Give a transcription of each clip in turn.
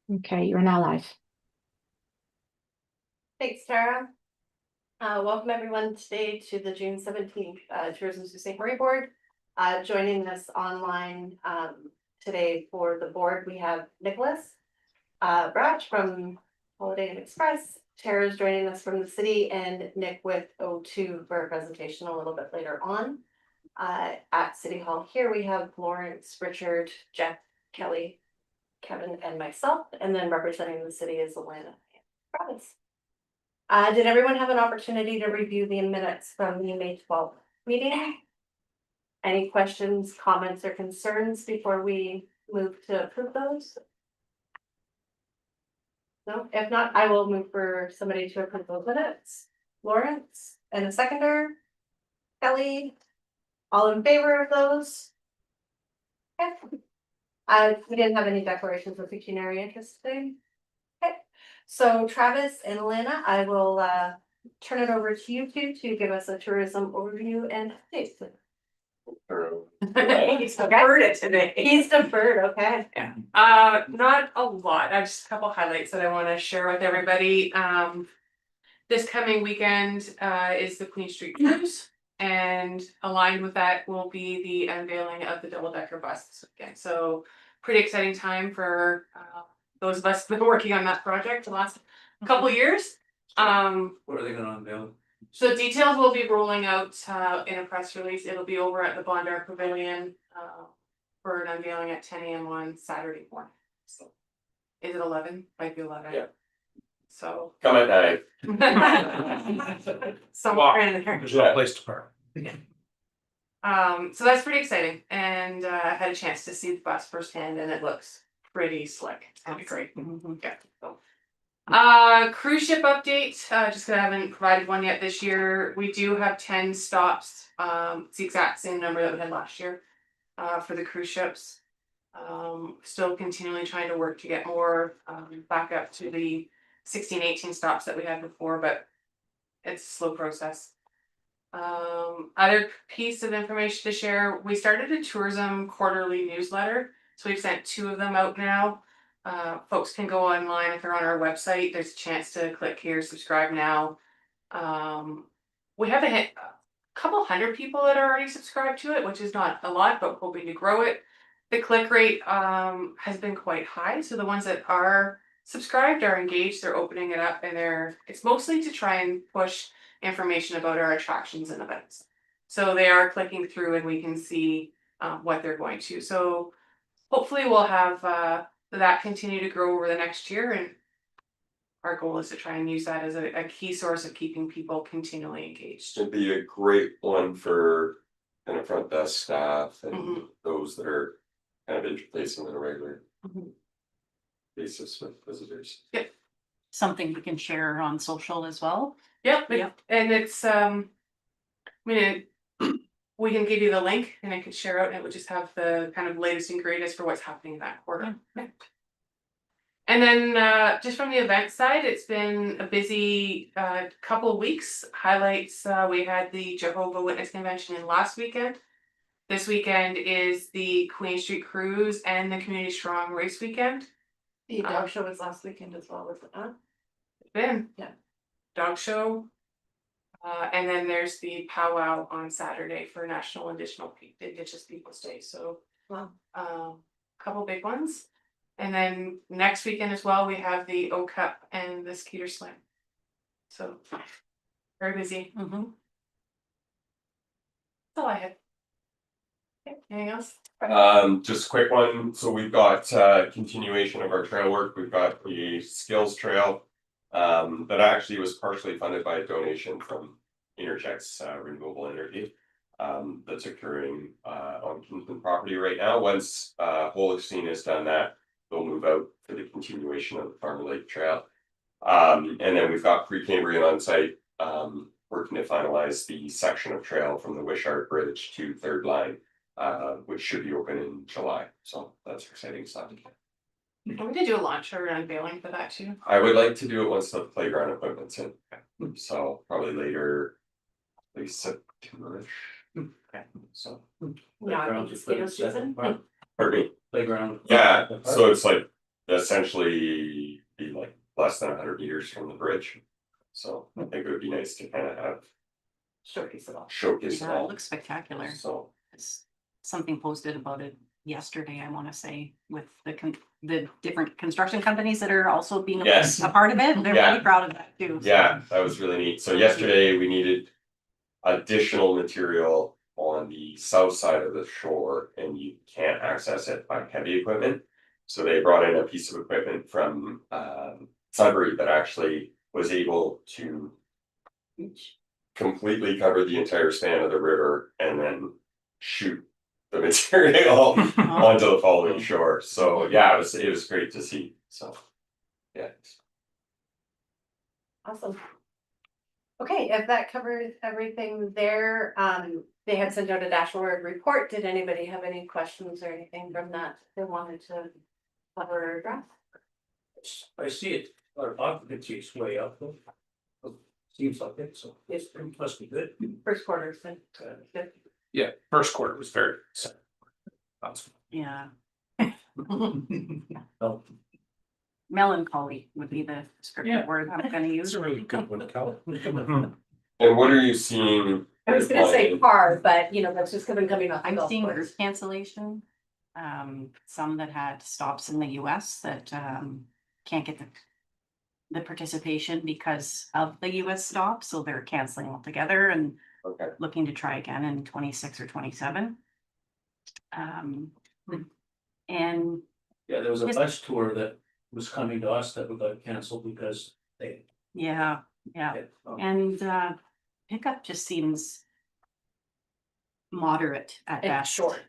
Okay, you're now live. Thanks, Tara. Welcome everyone today to the June 17th Tourism Sault Ste. Marie Board. Joining us online today for the board, we have Nicholas Brach from Holiday Inn Express. Tara's joining us from the city, and Nick with O2 for a presentation a little bit later on. At City Hall here, we have Lawrence, Richard, Jeff, Kelly, Kevin, and myself, and then representing the city is Elena Travis. Did everyone have an opportunity to review the minutes from the May 12th meeting? Any questions, comments, or concerns before we move to approve those? No, if not, I will move for somebody to approve those minutes. Lawrence, and a seconder. Kelly, all in favor of those? Okay. We didn't have any declarations of pecuniary interest today. Okay, so Travis and Elena, I will turn it over to you two to give us a tourism overview and update. He's deferred it today. He's deferred, okay. Yeah, not a lot. I have just a couple highlights that I want to share with everybody. This coming weekend is the Queen Street Cruise, and aligned with that will be the unveiling of the double-decker bus this weekend. So pretty exciting time for those of us that have been working on that project the last couple years. What are they gonna unveil? So details will be rolling out in a press release. It'll be over at the Bondar Pavilion for an unveiling at 10 a.m. on Saturday morning. So is it 11? Might be 11. Yeah. So Come at night. somewhere in there. There's no place to park. So that's pretty exciting, and I had a chance to see the bus firsthand, and it looks pretty slick. It's gonna be great. Yeah. So. Cruise ship update. Just because I haven't provided one yet this year. We do have 10 stops. It's the exact same number that we had last year for the cruise ships. Still continually trying to work to get more back up to the 16, 18 stops that we had before, but it's a slow process. Other piece of information to share, we started a tourism quarterly newsletter. So we've sent 2 of them out now. Folks can go online if they're on our website. There's a chance to click here, subscribe now. We have a couple hundred people that are already subscribed to it, which is not a lot, but hoping to grow it. The click rate has been quite high. So the ones that are subscribed are engaged, they're opening it up, and it's mostly to try and push information about our attractions and events. So they are clicking through and we can see what they're going to. So hopefully we'll have that continue to grow over the next year, and our goal is to try and use that as a key source of keeping people continually engaged. It'd be a great one for kind of front desk staff and those that are kind of interfacing on a regular basis with visitors. Yep. Something we can share on social as well. Yep. Yep. And it's we can give you the link and I could share out, and it would just have the kind of latest and greatest for what's happening in that quarter. Yeah. And then just from the event side, it's been a busy couple of weeks. Highlights, we had the Jehovah Witness Convention in last weekend. This weekend is the Queen Street Cruise and the Community Strong Race Weekend. The dog show was last weekend as well, was it not? It's been. Yeah. Dog show. And then there's the powwow on Saturday for National Indigenous Peoples Day. So Wow. Couple big ones. And then next weekend as well, we have the O Cup and the Skeeter Slam. So very busy. That's all I had. Okay, anything else? Just a quick one. So we've got continuation of our trail work. We've got the skills trail that actually was partially funded by a donation from Intercheck's renewable energy that's occurring on Kingsman property right now. Once Holocene has done that, they'll move out for the continuation of the Farmer Lake Trail. And then we've got Pre-Cambrian on site working to finalize the section of trail from the Wishart Bridge to Third Line, which should be open in July. So that's exciting stuff. And we did do a launch or unveiling for that too. I would like to do it once the playground equipment's in. So probably later, at least September-ish. Okay. So. Yeah, I think the Skater season. Pardon me. Playground. Yeah, so it's like essentially be like less than 100 meters from the bridge. So I think it would be nice to kind of have Showcase it all. showcase it Yeah, it all. looks spectacular. So It's something posted about it yesterday, I wanna say, with the different construction companies that are also being Yes. a part of it. They're Yeah. really proud of that too. so. yeah, that was really neat. So yesterday we needed additional material on the south side of the shore and you can't access it by heavy equipment. So they brought in a piece of equipment from Sudbury that actually was able to completely cover the entire span of the river and then shoot the material onto the following shore. So yeah, it was great to see. So yeah. Awesome. Okay, if that covers everything there, they had sent out a dashboard report. Did anybody have any questions or anything from that they wanted to cover or address? I see it, our occupancy is way up. Seems like it, so it must be good. First quarter's been good. Yeah, first quarter was very. That's- Yeah, Oh, melancholy would be the Yeah. descriptive word I'm gonna use. It's a really good one, Cal. And what are you seeing? I was gonna say par, but you know, that's just coming off. the I'm golf seeing course. group cancellation. Some that had stops in the US that can't get the participation because of the US stop, so they're canceling altogether and Okay. looking to try again in 26 or 27. And yeah, there was a bus tour that was coming to us that got canceled because they. yeah, and pickup just seems moderate at And best. short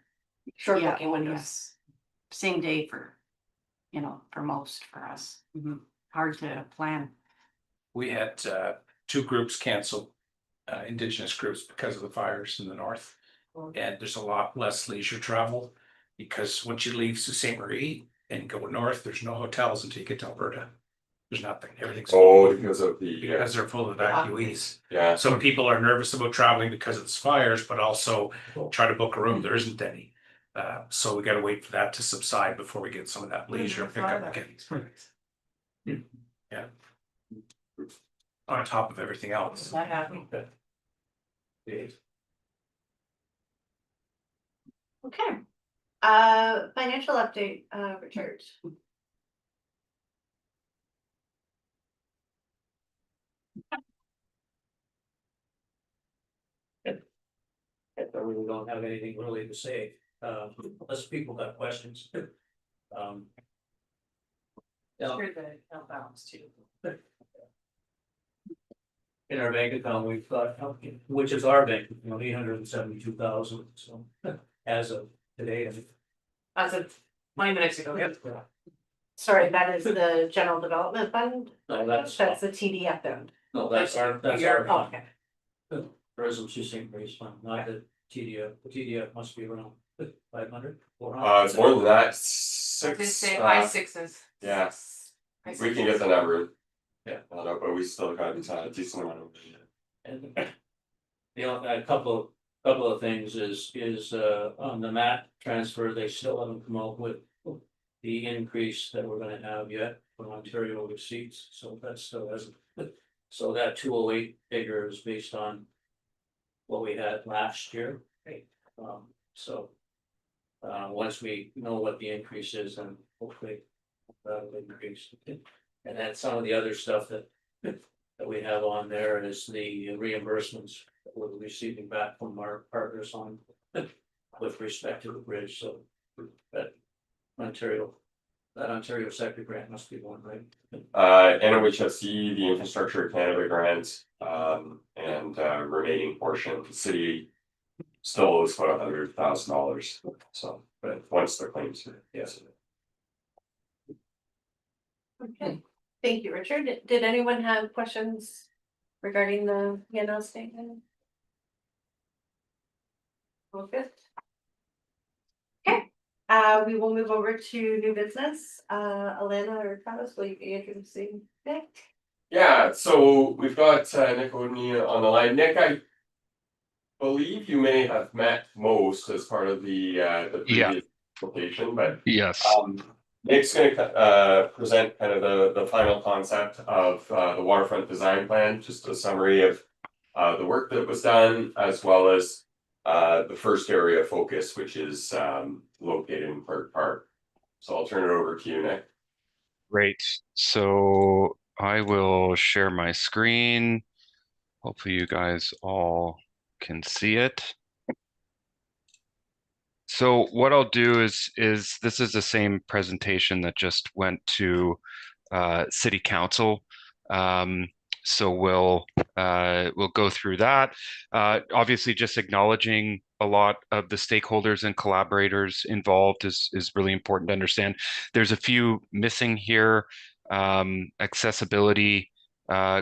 Yeah, booking oh, windows. yes. Same day for, for most for us. Hard to plan. We had two groups cancel, Indigenous groups because of the fires in the north. And there's a lot less leisure travel because once you leave Sault Ste. Marie and go north, there's no hotels until you get to Alberta. There's nothing, everything's. Oh, because of the Because they're full of evacuees. yeah. So people are nervous about traveling because of the fires, but also try to book a room, there isn't any. So we gotta wait for that to subside before we get some of that leisure pickup again. Yeah. On top of everything else. That happened. Okay. Financial update, Richard. I really don't have anything really to say, unless people got questions. Yeah, Sure the account balance too. in our bank account, we've got, which is our bank, 872,000, so, as of today. As of 20 minutes ago, yep. Sorry, that is the general development fund? No, that's the TDF fund. no, that's our Oh, okay. Residency St. Mary's Fund, not the TDF. The TDF must be around 500, 400. It's more than that. I Six. did say high sixes. yeah. High We can sixes. get the number. Yeah, I don't know, but we still got a decent amount of. And a couple of things is on the MAT transfer, they still haven't come up with the increase that we're gonna have yet for Ontario receipts, so that still hasn't. So that 208 figure is based on what we had last year. So once we know what the increase is, then hopefully that'll increase. And then some of the other stuff that we have on there is the reimbursements that we're receiving back from our partners on with respect to the bridge, so that Ontario sector grant must be one, right? NOHSC, the Infrastructure Canada grant, and remaining portion, the city still owes about $100,000. So, but once the claims are, yes. Okay, thank you, Richard. Did anyone have questions regarding the P&L statement? All good. Okay, we will move over to new business. Alana or Travis, will you be introducing Nick? Yeah, so we've got Nick O'Neill on the line. Nick, I believe you may have met most as part of the previous application, but Yes. Nick's gonna present kind of the final concept of the waterfront design plan, just a summary of the work that was done, as well as the first area of focus, which is located in Clerk Park. So I'll turn it over to you, Nick. Great. So I will share my screen. Hopefully you guys all can see it. So what I'll do is this is the same presentation that just went to City Council. So we'll go through that. Obviously, just acknowledging a lot of the stakeholders and collaborators involved is really important to understand. There's a few missing here. Accessibility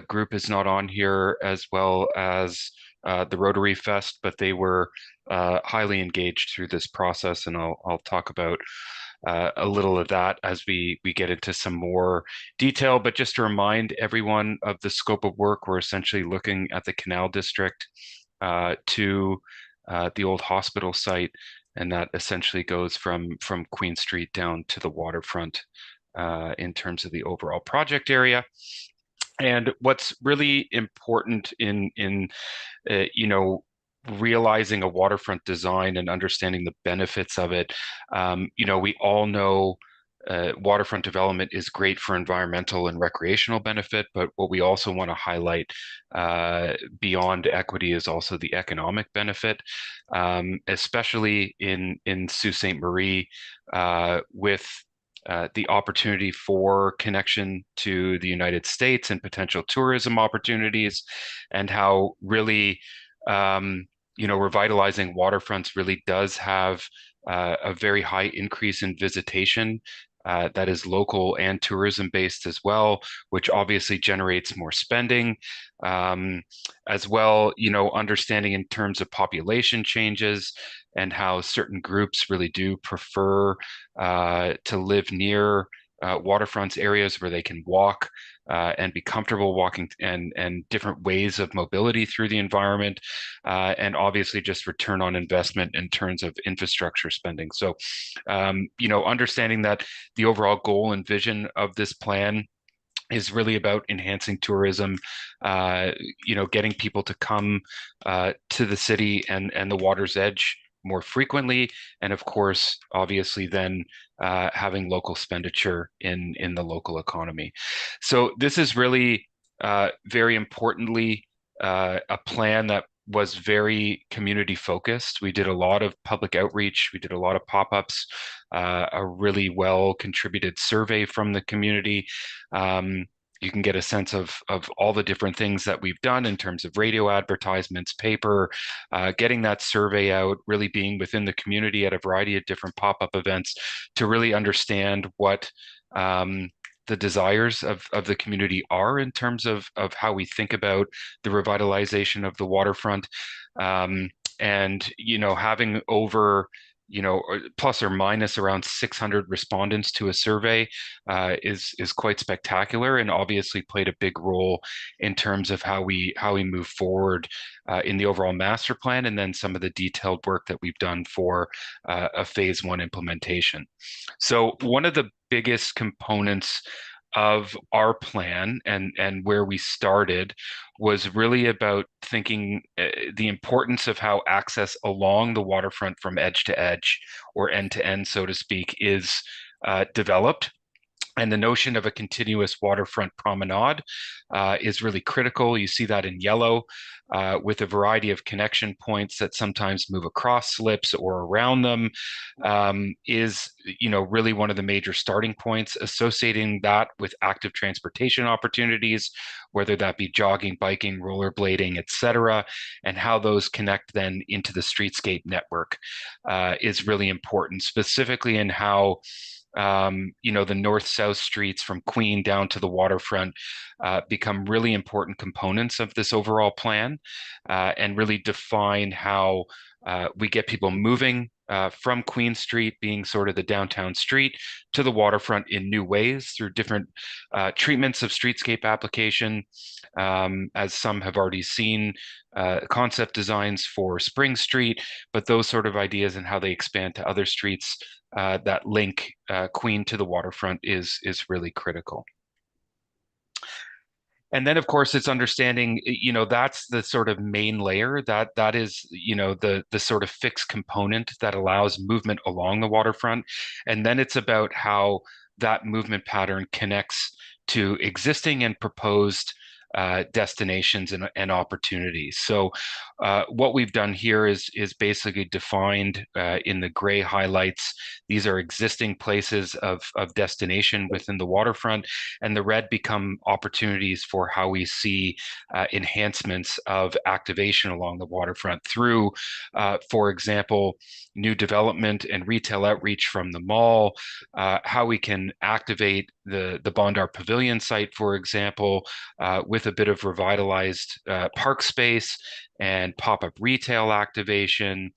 group is not on here, as well as the Rotary Fest, but they were highly engaged through this process, and I'll talk about a little of that as we get into some more detail. But just to remind everyone of the scope of work, we're essentially looking at the Canal District to the old hospital site, and that essentially goes from Queen Street down to the waterfront in terms of the overall project area. And what's really important in you know, realizing a waterfront design and understanding the benefits of it, you know, we all know waterfront development is great for environmental and recreational benefit, but what we also want to highlight beyond equity is also the economic benefit, especially in Sault Ste. Marie with the opportunity for connection to the United States and potential tourism opportunities, and how really, you know, revitalizing waterfronts really does have a very high increase in visitation that is local and tourism based as well, which obviously generates more spending. As well, you know, understanding in terms of population changes and how certain groups really do prefer to live near waterfronts, areas where they can walk and be comfortable walking, and different ways of mobility through the environment, and obviously just return on investment in terms of infrastructure spending. So, you know, understanding that the overall goal and vision of this plan is really about enhancing tourism, you know, getting people to come to the city and the water's edge more frequently, and of course, obviously, then having local expenditure in the local economy. So this is really very importantly a plan that was very community focused. We did a lot of public outreach. We did a lot of pop-ups, a really well contributed survey from the community. You can get a sense of all the different things that we've done in terms of radio advertisements, paper, getting that survey out, really being within the community at a variety of different pop-up events to really understand what the desires of the community are in terms of how we think about the revitalization of the waterfront. And, you know, having over, you know, plus or minus around 600 respondents to a survey is quite spectacular, and obviously played a big role in terms of how we move forward in the overall master plan, and then some of the detailed work that we've done for a phase 1 implementation. So one of the biggest components of our plan and where we started was really about thinking the importance of how access along the waterfront from edge to edge, or end to end, so to speak, is developed. And the notion of a continuous waterfront promenade is really critical. You see that in yellow with a variety of connection points that sometimes move across slips or around them, is, you know, really one of the major starting points, associating that with active transportation opportunities, whether that be jogging, biking, rollerblading, etc., and how those connect then into the streetscape network is really important, specifically in how you know, the north-south streets from Queen down to the waterfront become really important components of this overall plan, and really define how we get people moving from Queen Street, being sort of the downtown street, to the waterfront in new ways through different treatments of streetscape application, as some have already seen concept designs for Spring Street, but those sort of ideas and how they expand to other streets that link Queen to the waterfront is really critical. And then, of course, it's understanding, that's the sort of main layer that is, the sort of fixed component that allows movement along the waterfront. And then it's about how that movement pattern connects to existing and proposed destinations and opportunities. So what we've done here is basically defined in the gray highlights. These are existing places of destination within the waterfront, and the red become opportunities for how we see enhancements of activation along the waterfront through, for example, new development and retail outreach from the mall, how we can activate the Bondar Pavilion site, for example, with a bit of revitalized park space and pop-up retail activation,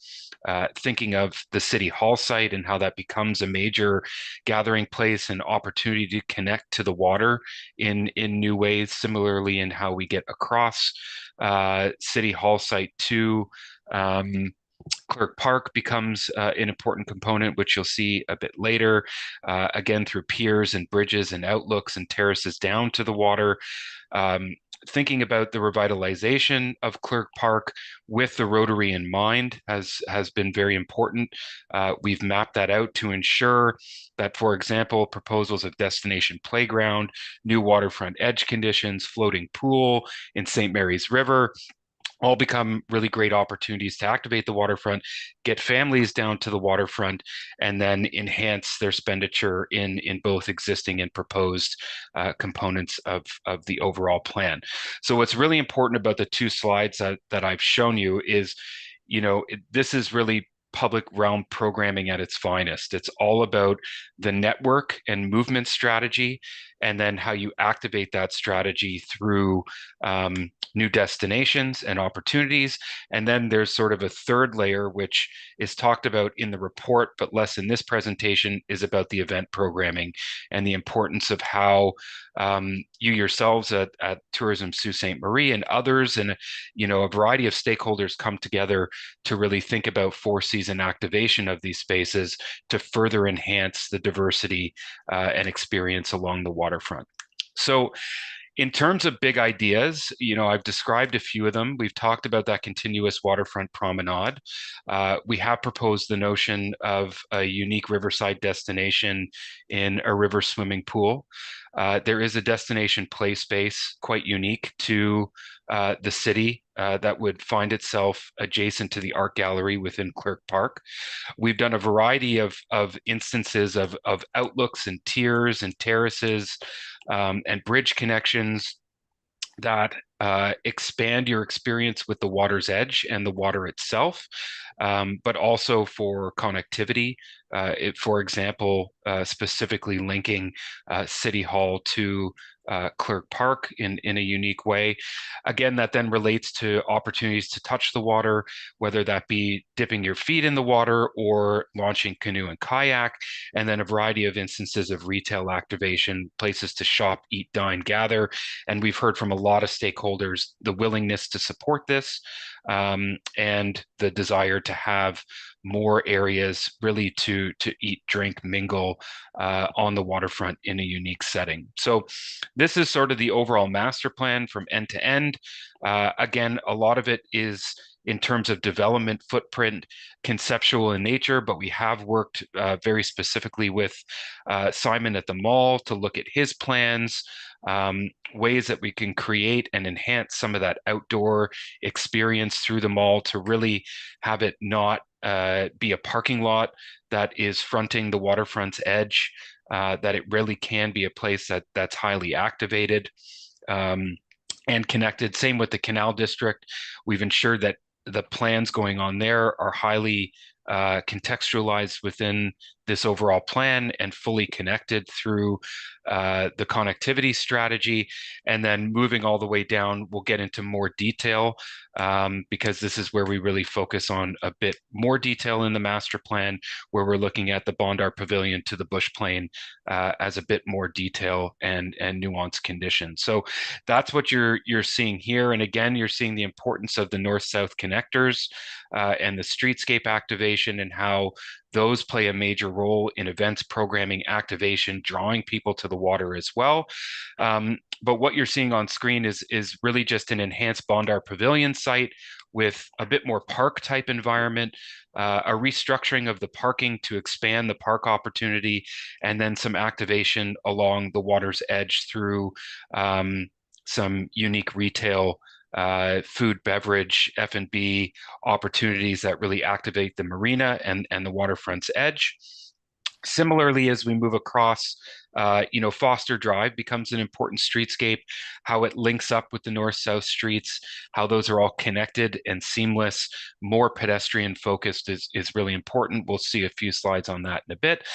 thinking of the City Hall site and how that becomes a major gathering place and opportunity to connect to the water in new ways, similarly in how we get across City Hall site to Clerk Park becomes an important component, which you'll see a bit later, again, through piers and bridges and outlooks and terraces down to the water. Thinking about the revitalization of Clerk Park with the Rotary in mind has been very important. We've mapped that out to ensure that, for example, proposals of destination playground, new waterfront edge conditions, floating pool in St. Mary's River, all become really great opportunities to activate the waterfront, get families down to the waterfront, and then enhance their expenditure in both existing and proposed components of the overall plan. So what's really important about the two slides that I've shown you is, this is really public realm programming at its finest. It's all about the network and movement strategy, and then how you activate that strategy through new destinations and opportunities. And then there's sort of a third layer, which is talked about in the report, but less in this presentation, is about the event programming and the importance of how you yourselves at Tourism Sault Ste. Marie and others and a variety of stakeholders come together to really think about four-season activation of these spaces to further enhance the diversity and experience along the waterfront. So in terms of big ideas, I've described a few of them. We've talked about that continuous waterfront promenade. We have proposed the notion of a unique riverside destination in a river swimming pool. There is a destination play space quite unique to the city that would find itself adjacent to the art gallery within Clerk Park. We've done a variety of instances of outlooks and tiers and terraces and bridge connections that expand your experience with the water's edge and the water itself, but also for connectivity. For example, specifically linking City Hall to Clerk Park in a unique way. Again, that then relates to opportunities to touch the water, whether that be dipping your feet in the water or launching canoe and kayak, and then a variety of instances of retail activation, places to shop, eat, dine, gather. And we've heard from a lot of stakeholders the willingness to support this and the desire to have more areas really to eat, drink, mingle on the waterfront in a unique setting. So this is sort of the overall master plan from end to end. Again, a lot of it is in terms of development footprint, conceptual in nature, but we have worked very specifically with Simon at the mall to look at his plans, ways that we can create and enhance some of that outdoor experience through the mall to really have it not be a parking lot that is fronting the waterfront's edge, that it really can be a place that's highly activated and connected. Same with the Canal District. We've ensured that the plans going on there are highly contextualized within this overall plan and fully connected through the connectivity strategy. And then moving all the way down, we'll get into more detail because this is where we really focus on a bit more detail in the master plan, where we're looking at the Bondar Pavilion to the Bush Plain as a bit more detail and nuanced conditions. So that's what you're seeing here. And again, you're seeing the importance of the north-south connectors and the streetscape activation and how those play a major role in events, programming, activation, drawing people to the water as well. But what you're seeing on screen is really just an enhanced Bondar Pavilion site with a bit more park type environment, a restructuring of the parking to expand the park opportunity, and then some activation along the water's edge through some unique retail, food, beverage, F&B opportunities that really activate the marina and the waterfront's edge. Similarly, as we move across, Foster Drive becomes an important streetscape, how it links up with the north-south streets, how those are all connected and seamless, more pedestrian focused is really important. We'll see a few slides on that in a bit.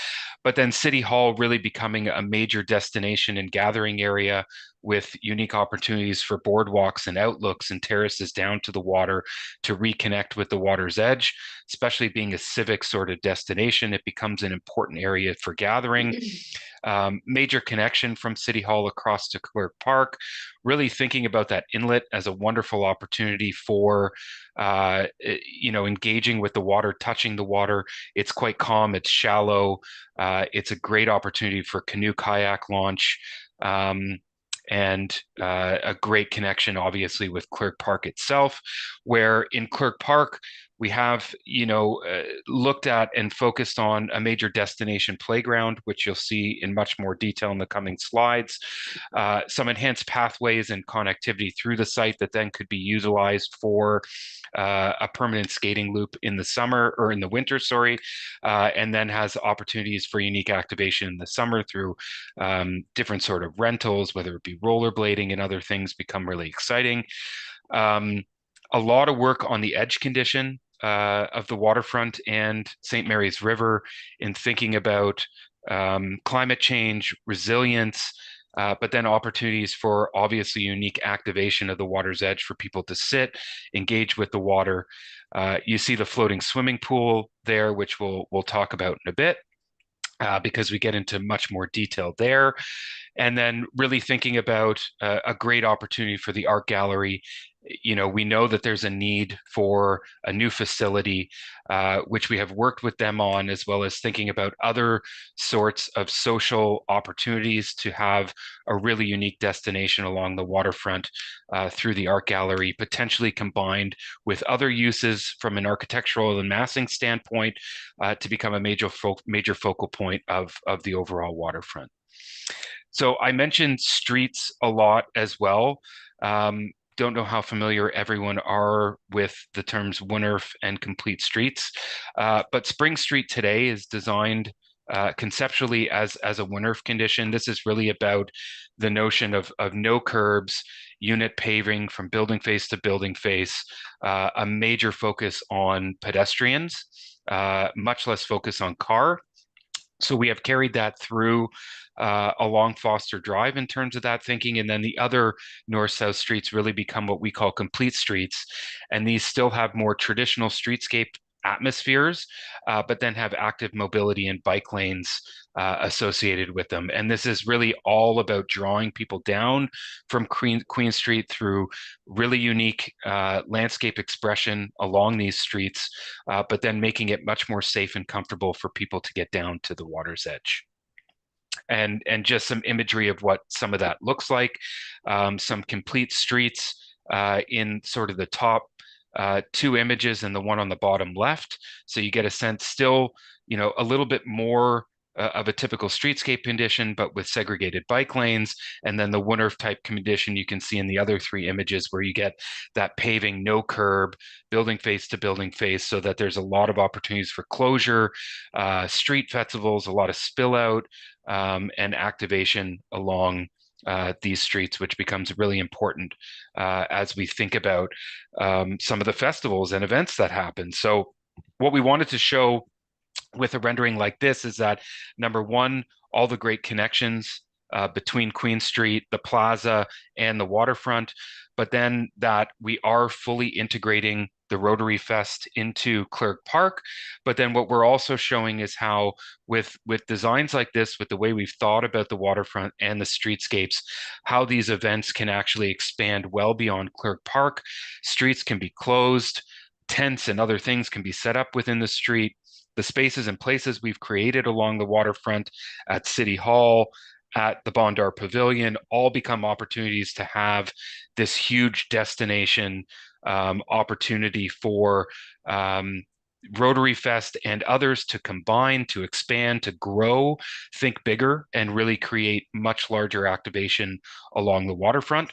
But then City Hall really becoming a major destination and gathering area with unique opportunities for boardwalks and outlooks and terraces down to the water to reconnect with the water's edge, especially being a civic sort of destination. It becomes an important area for gathering. Major connection from City Hall across to Clerk Park, really thinking about that inlet as a wonderful opportunity for, engaging with the water, touching the water. It's quite calm, it's shallow. It's a great opportunity for canoe kayak launch. And a great connection, obviously, with Clerk Park itself, where in Clerk Park, we have, looked at and focused on a major destination playground, which you'll see in much more detail in the coming slides. Some enhanced pathways and connectivity through the site that then could be utilized for a permanent skating loop in the summer or in the winter, and then has opportunities for unique activation in the summer through different sort of rentals, whether it be rollerblading and other things become really exciting. A lot of work on the edge condition of the waterfront and St. Mary's River in thinking about climate change, resilience, but then opportunities for obviously unique activation of the water's edge for people to sit, engage with the water. You see the floating swimming pool there, which we'll talk about in a bit, because we get into much more detail there. And then really thinking about a great opportunity for the art gallery. We know that there's a need for a new facility, which we have worked with them on, as well as thinking about other sorts of social opportunities to have a really unique destination along the waterfront through the art gallery, potentially combined with other uses from an architectural and massing standpoint to become a major focal point of the overall waterfront. So I mentioned streets a lot as well. Don't know how familiar everyone are with the terms WUNRF and complete streets, but Spring Street today is designed conceptually as a WUNRF condition. This is really about the notion of no curbs, unit paving from building face to building face, a major focus on pedestrians, much less focus on car. So we have carried that through along Foster Drive in terms of that thinking. And then the other north-south streets really become what we call complete streets. And these still have more traditional streetscape atmospheres, but then have active mobility and bike lanes associated with them. And this is really all about drawing people down from Queen Street through really unique landscape expression along these streets, but then making it much more safe and comfortable for people to get down to the water's edge. And just some imagery of what some of that looks like. Some complete streets in sort of the top two images and the one on the bottom left. So you get a sense still, a little bit more of a typical streetscape condition, but with segregated bike lanes. And then the WUNRF type condition you can see in the other three images where you get that paving, no curb, building face to building face, so that there's a lot of opportunities for closure, street festivals, a lot of spill out, and activation along these streets, which becomes really important as we think about some of the festivals and events that happen. So what we wanted to show with a rendering like this is that, number one, all the great connections between Queen Street, the plaza, and the waterfront, but then that we are fully integrating the Rotary Fest into Clerk Park. But then what we're also showing is how with designs like this, with the way we've thought about the waterfront and the streetscapes, how these events can actually expand well beyond Clerk Park. Streets can be closed, tents and other things can be set up within the street. The spaces and places we've created along the waterfront at City Hall, at the Bondar Pavilion, all become opportunities to have this huge destination opportunity for Rotary Fest and others to combine, to expand, to grow, think bigger, and really create much larger activation along the waterfront.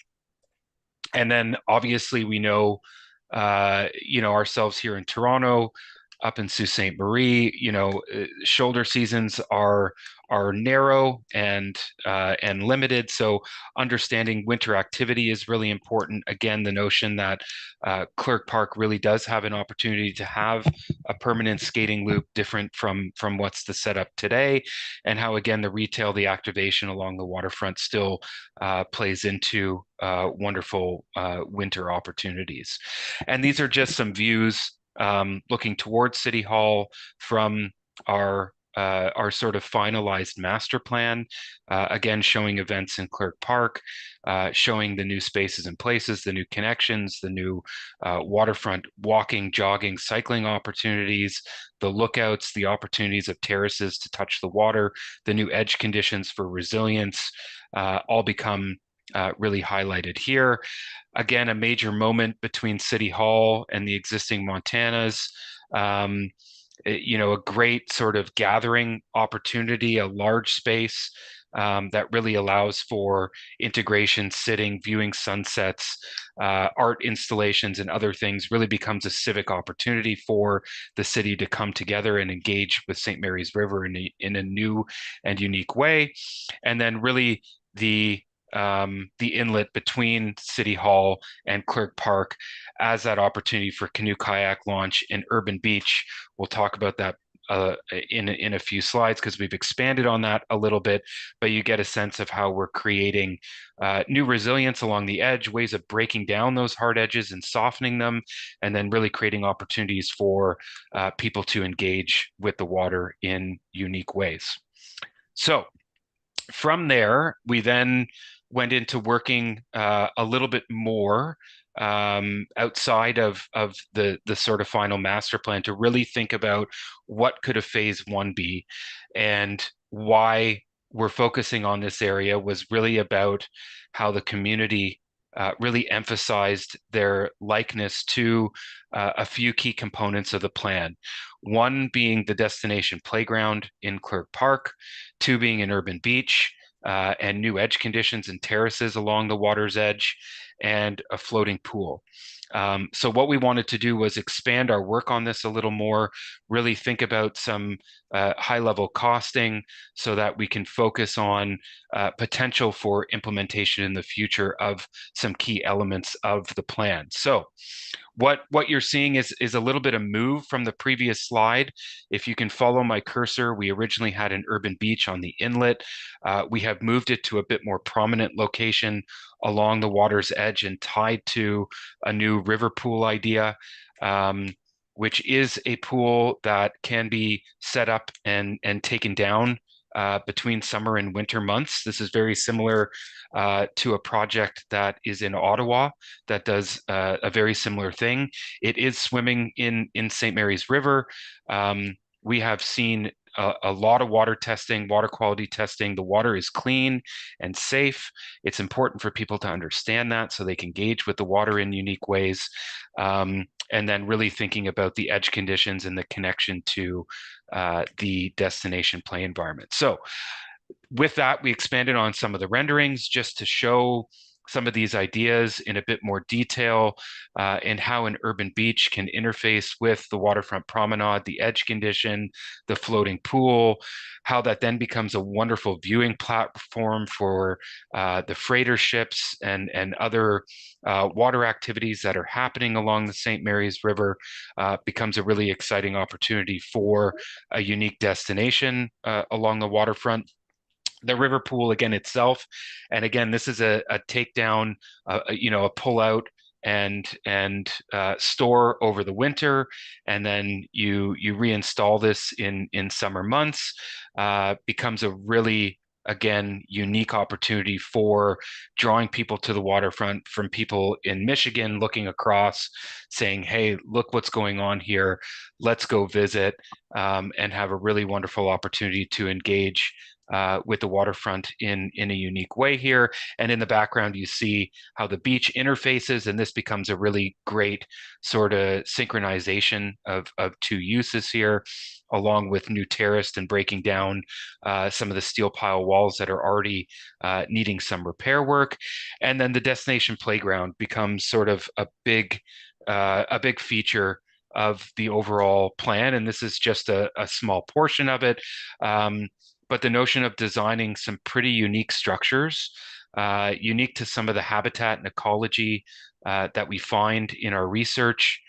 And then obviously we know, ourselves here in Toronto, up in Sault Ste. Marie, shoulder seasons are narrow and limited. So understanding winter activity is really important. Again, the notion that Clerk Park really does have an opportunity to have a permanent skating loop different from what's the setup today, and how again the retail, the activation along the waterfront still plays into wonderful winter opportunities. And these are just some views looking towards City Hall from our sort of finalized master plan, again showing events in Clerk Park, showing the new spaces and places, the new connections, the new waterfront walking, jogging, cycling opportunities, the lookouts, the opportunities of terraces to touch the water, the new edge conditions for resilience, all become really highlighted here. Again, a major moment between City Hall and the existing Montanas. A great sort of gathering opportunity, a large space that really allows for integration, sitting, viewing sunsets, art installations, and other things. Really becomes a civic opportunity for the city to come together and engage with St. Mary's River in a new and unique way. And then really the inlet between City Hall and Clerk Park as that opportunity for canoe kayak launch in Urban Beach. We'll talk about that in a few slides because we've expanded on that a little bit, but you get a sense of how we're creating new resilience along the edge, ways of breaking down those hard edges and softening them, and then really creating opportunities for people to engage with the water in unique ways. So from there, we then went into working a little bit more outside of the sort of final master plan to really think about what could a phase 1 be, and why we're focusing on this area was really about how the community really emphasized their likeness to a few key components of the plan. One being the destination playground in Clerk Park, 2 being an Urban Beach, and new edge conditions and terraces along the water's edge, and a floating pool. So what we wanted to do was expand our work on this a little more, really think about some high-level costing so that we can focus on potential for implementation in the future of some key elements of the plan. So what you're seeing is a little bit of move from the previous slide. If you can follow my cursor, we originally had an Urban Beach on the inlet. We have moved it to a bit more prominent location along the water's edge and tied to a new river pool idea, which is a pool that can be set up and taken down between summer and winter months. This is very similar to a project that is in Ottawa that does a very similar thing. It is swimming in St. Mary's River. We have seen a lot of water testing, water quality testing. The water is clean and safe. It's important for people to understand that so they can engage with the water in unique ways. And then really thinking about the edge conditions and the connection to the destination play environment. So with that, we expanded on some of the renderings just to show some of these ideas in a bit more detail, and how an urban beach can interface with the waterfront promenade, the edge condition, the floating pool, how that then becomes a wonderful viewing platform for the freighter ships and other water activities that are happening along the St. Mary's River, becomes a really exciting opportunity for a unique destination along the waterfront. The river pool again itself, and again, this is a takedown, a pull out and store over the winter, and then you reinstall this in summer months. Becomes a really, again, unique opportunity for drawing people to the waterfront from people in Michigan looking across, saying, hey, look what's going on here, let's go visit, and have a really wonderful opportunity to engage with the waterfront in a unique way here. And in the background, you see how the beach interfaces, and this becomes a really great sort of synchronization of two uses here, along with new terrace and breaking down some of the steel pile walls that are already needing some repair work. And then the destination playground becomes sort of a big feature of the overall plan. And this is just a small portion of it. But the notion of designing some pretty unique structures, unique to some of the habitat and ecology that we find in our research,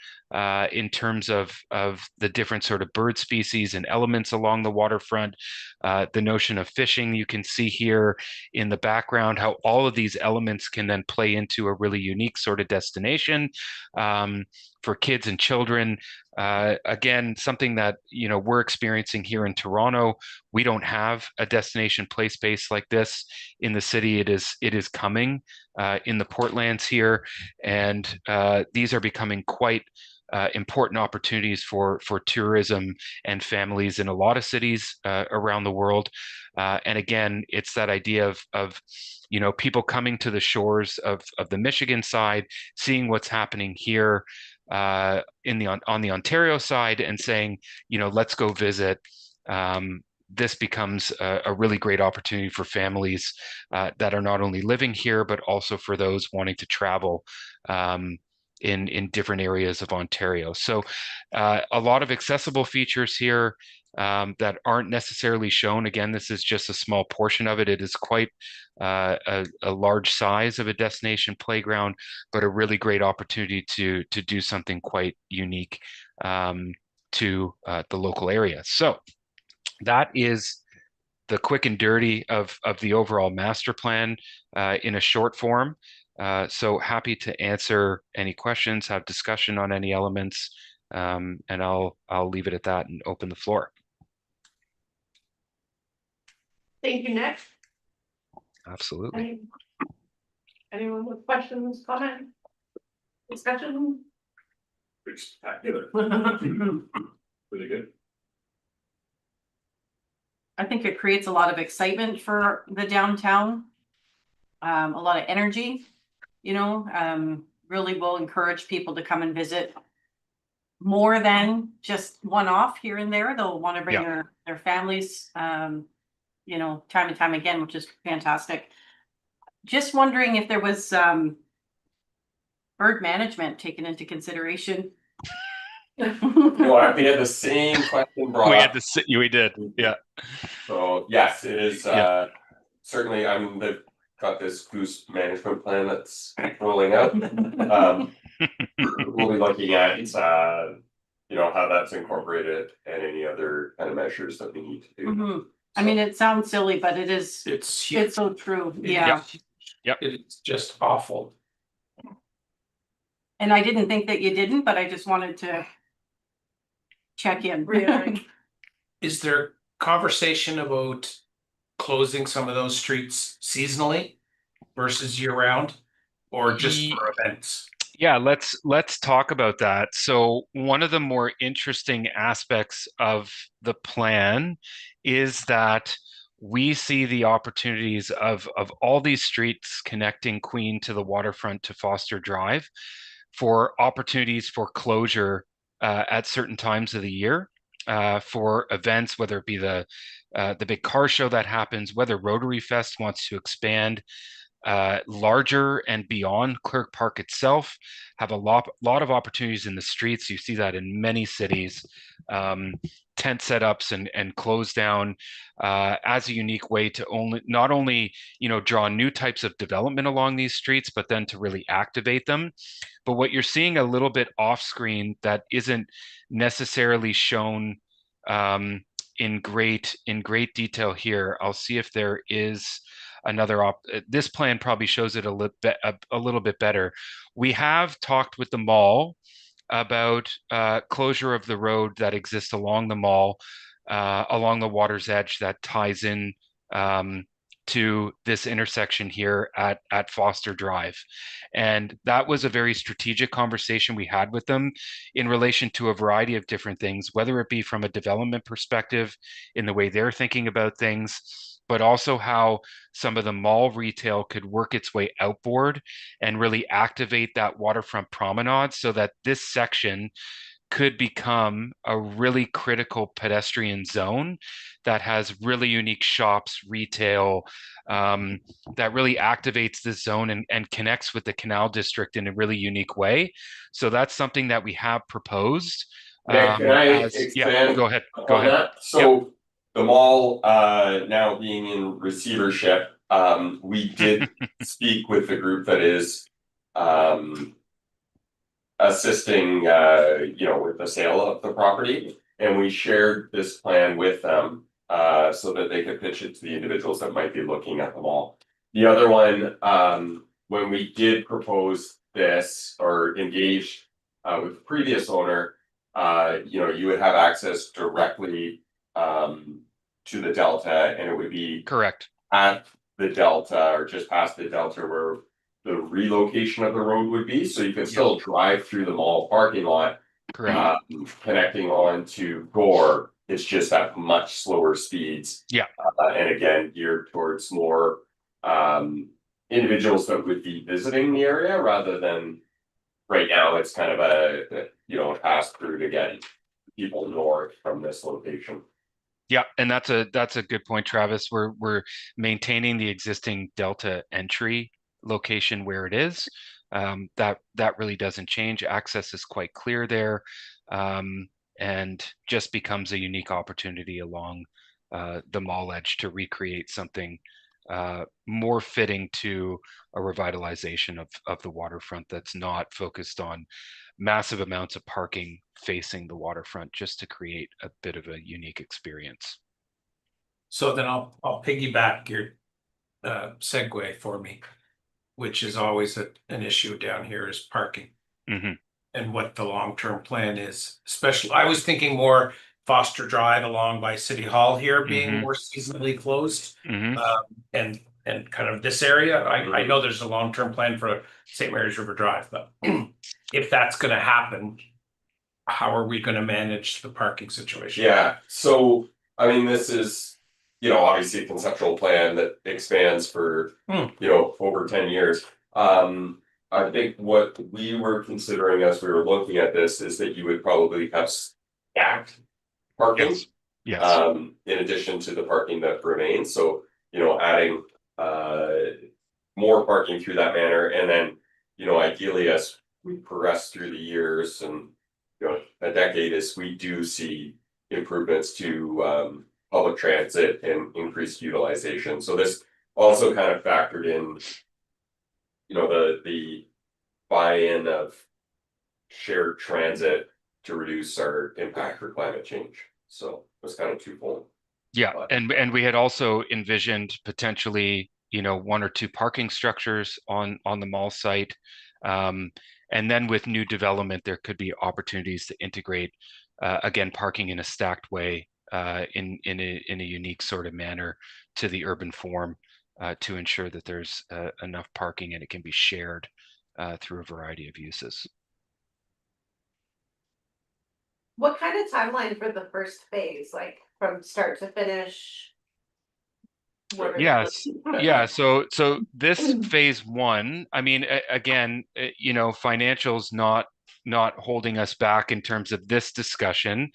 in terms of the different sort of bird species and elements along the waterfront. The notion of fishing, you can see here in the background, how all of these elements can then play into a really unique sort of destination for kids and children. Again, something that we're experiencing here in Toronto. We don't have a destination play space like this in the city. It is coming in the Portlands here, and these are becoming quite important opportunities for tourism and families in a lot of cities around the world. And again, it's that idea of people coming to the shores of the Michigan side, seeing what's happening here on the Ontario side, and saying, let's go visit. This becomes a really great opportunity for families that are not only living here, but also for those wanting to travel in different areas of Ontario. So a lot of accessible features here that aren't necessarily shown. Again, this is just a small portion of it. It is quite a large size of a destination playground, but a really great opportunity to do something quite unique to the local area. So that is the quick and dirty of the overall master plan in a short form. So happy to answer any questions, have discussion on any elements, and I'll leave it at that and open the floor. Thank you, Nick. Absolutely. Anyone with questions, comment, discussion? Spectacular. Really good. I think it creates a lot of excitement for the downtown. A lot of energy, really will encourage people to come and visit more than just one-off here and there. They'll want to bring their families, time and time again, which is fantastic. Just wondering if there was bird management taken into consideration. We had the same question brought up. We did, yeah. So yes, it is Yeah. certainly. They've got this goose management plan that's rolling out. We'll be looking at how that's incorporated and any other kind of measures that we need to do. Mm-hmm. I mean, it sounds silly, but it is. It's huge. It's so true. It- Yeah. Yep. It's just awful. And I didn't think that you didn't, but I just wanted to check in. Really? Is there conversation about closing some of those streets seasonally versus year round, or just for events? Yeah, let's talk about that. So one of the more interesting aspects of the plan is that we see the opportunities of all these streets connecting Queen to the waterfront to Foster Drive for opportunities for closure at certain times of the year for events, whether it be the big car show that happens, whether Rotary Fest wants to expand larger and beyond Clerk Park itself, have a lot of opportunities in the streets. You see that in many cities. Tent setups and close down as a unique way to not only draw new types of development along these streets, but then to really activate them. But what you're seeing a little bit off screen that isn't necessarily shown in great detail here. I'll see if there is another this plan probably shows it a little bit better. We have talked with the mall about closure of the road that exists along the mall, along the water's edge that ties in to this intersection here at Foster Drive. And that was a very strategic conversation we had with them in relation to a variety of different things, whether it be from a development perspective in the way they're thinking about things, but also how some of the mall retail could work its way outboard and really activate that waterfront promenade so that this section could become a really critical pedestrian zone that has really unique shops, retail, that really activates this zone and connects with the Canal District in a really unique way. So that's something that we have proposed. Nick, can I expand go ahead. on that? So the mall now being in receivership, we did speak with the group that is assisting with the sale of the property, and we shared this plan with them so that they could pitch it to the individuals that might be looking at the mall. The other one, when we did propose this or engage with the previous owner, you would have access directly to the Delta, and it would be correct at the Delta or just past the Delta where the relocation of the road would be, so you can still drive through the mall parking lot. Correct. Connecting on to Gore, it's just at much slower speeds. Yeah. And again, geared towards more individuals that would be visiting the area rather than right now it's kind of a pass through to get people north from this location. Yeah, and that's a good point, Travis. We're maintaining the existing Delta entry location where it is. That really doesn't change. Access is quite clear there, and just becomes a unique opportunity along the mall edge to recreate something more fitting to a revitalization of the waterfront that's not focused on massive amounts of parking facing the waterfront, just to create a bit of a unique experience. So then I'll piggyback your segue for me, which is always an issue down here is parking. Mm-hmm. And what the long-term plan is. Especially, I was thinking more Foster Drive along by City Hall here being more seasonally closed. And kind of this area. I know there's a long-term plan for St. Mary's River Drive, but if that's gonna happen, how are we gonna manage the parking situation? Yeah, so I mean, this is obviously a conceptual plan that expands for over 10 years. I think what we were considering as we were looking at this is that you would probably have stacked parking. Yes. In addition to the parking that remains, so adding more parking through that manner, and then ideally as we progress through the years and a decade, as we do see improvements to public transit and increased utilization. So this also kind of factored in the buy-in of shared transit to reduce our impact for climate change. So it was kind of twofold. Yeah, and we had also envisioned potentially, one or two parking structures on the mall site. And then with new development, there could be opportunities to integrate, again, parking in a stacked way, in a unique sort of manner to the urban form, to ensure that there's enough parking and it can be shared through a variety of uses. What kind of timeline for the first phase, like from start to finish? Yes. Yeah. So this phase one, I mean, again, financials not not holding us back in terms of this discussion,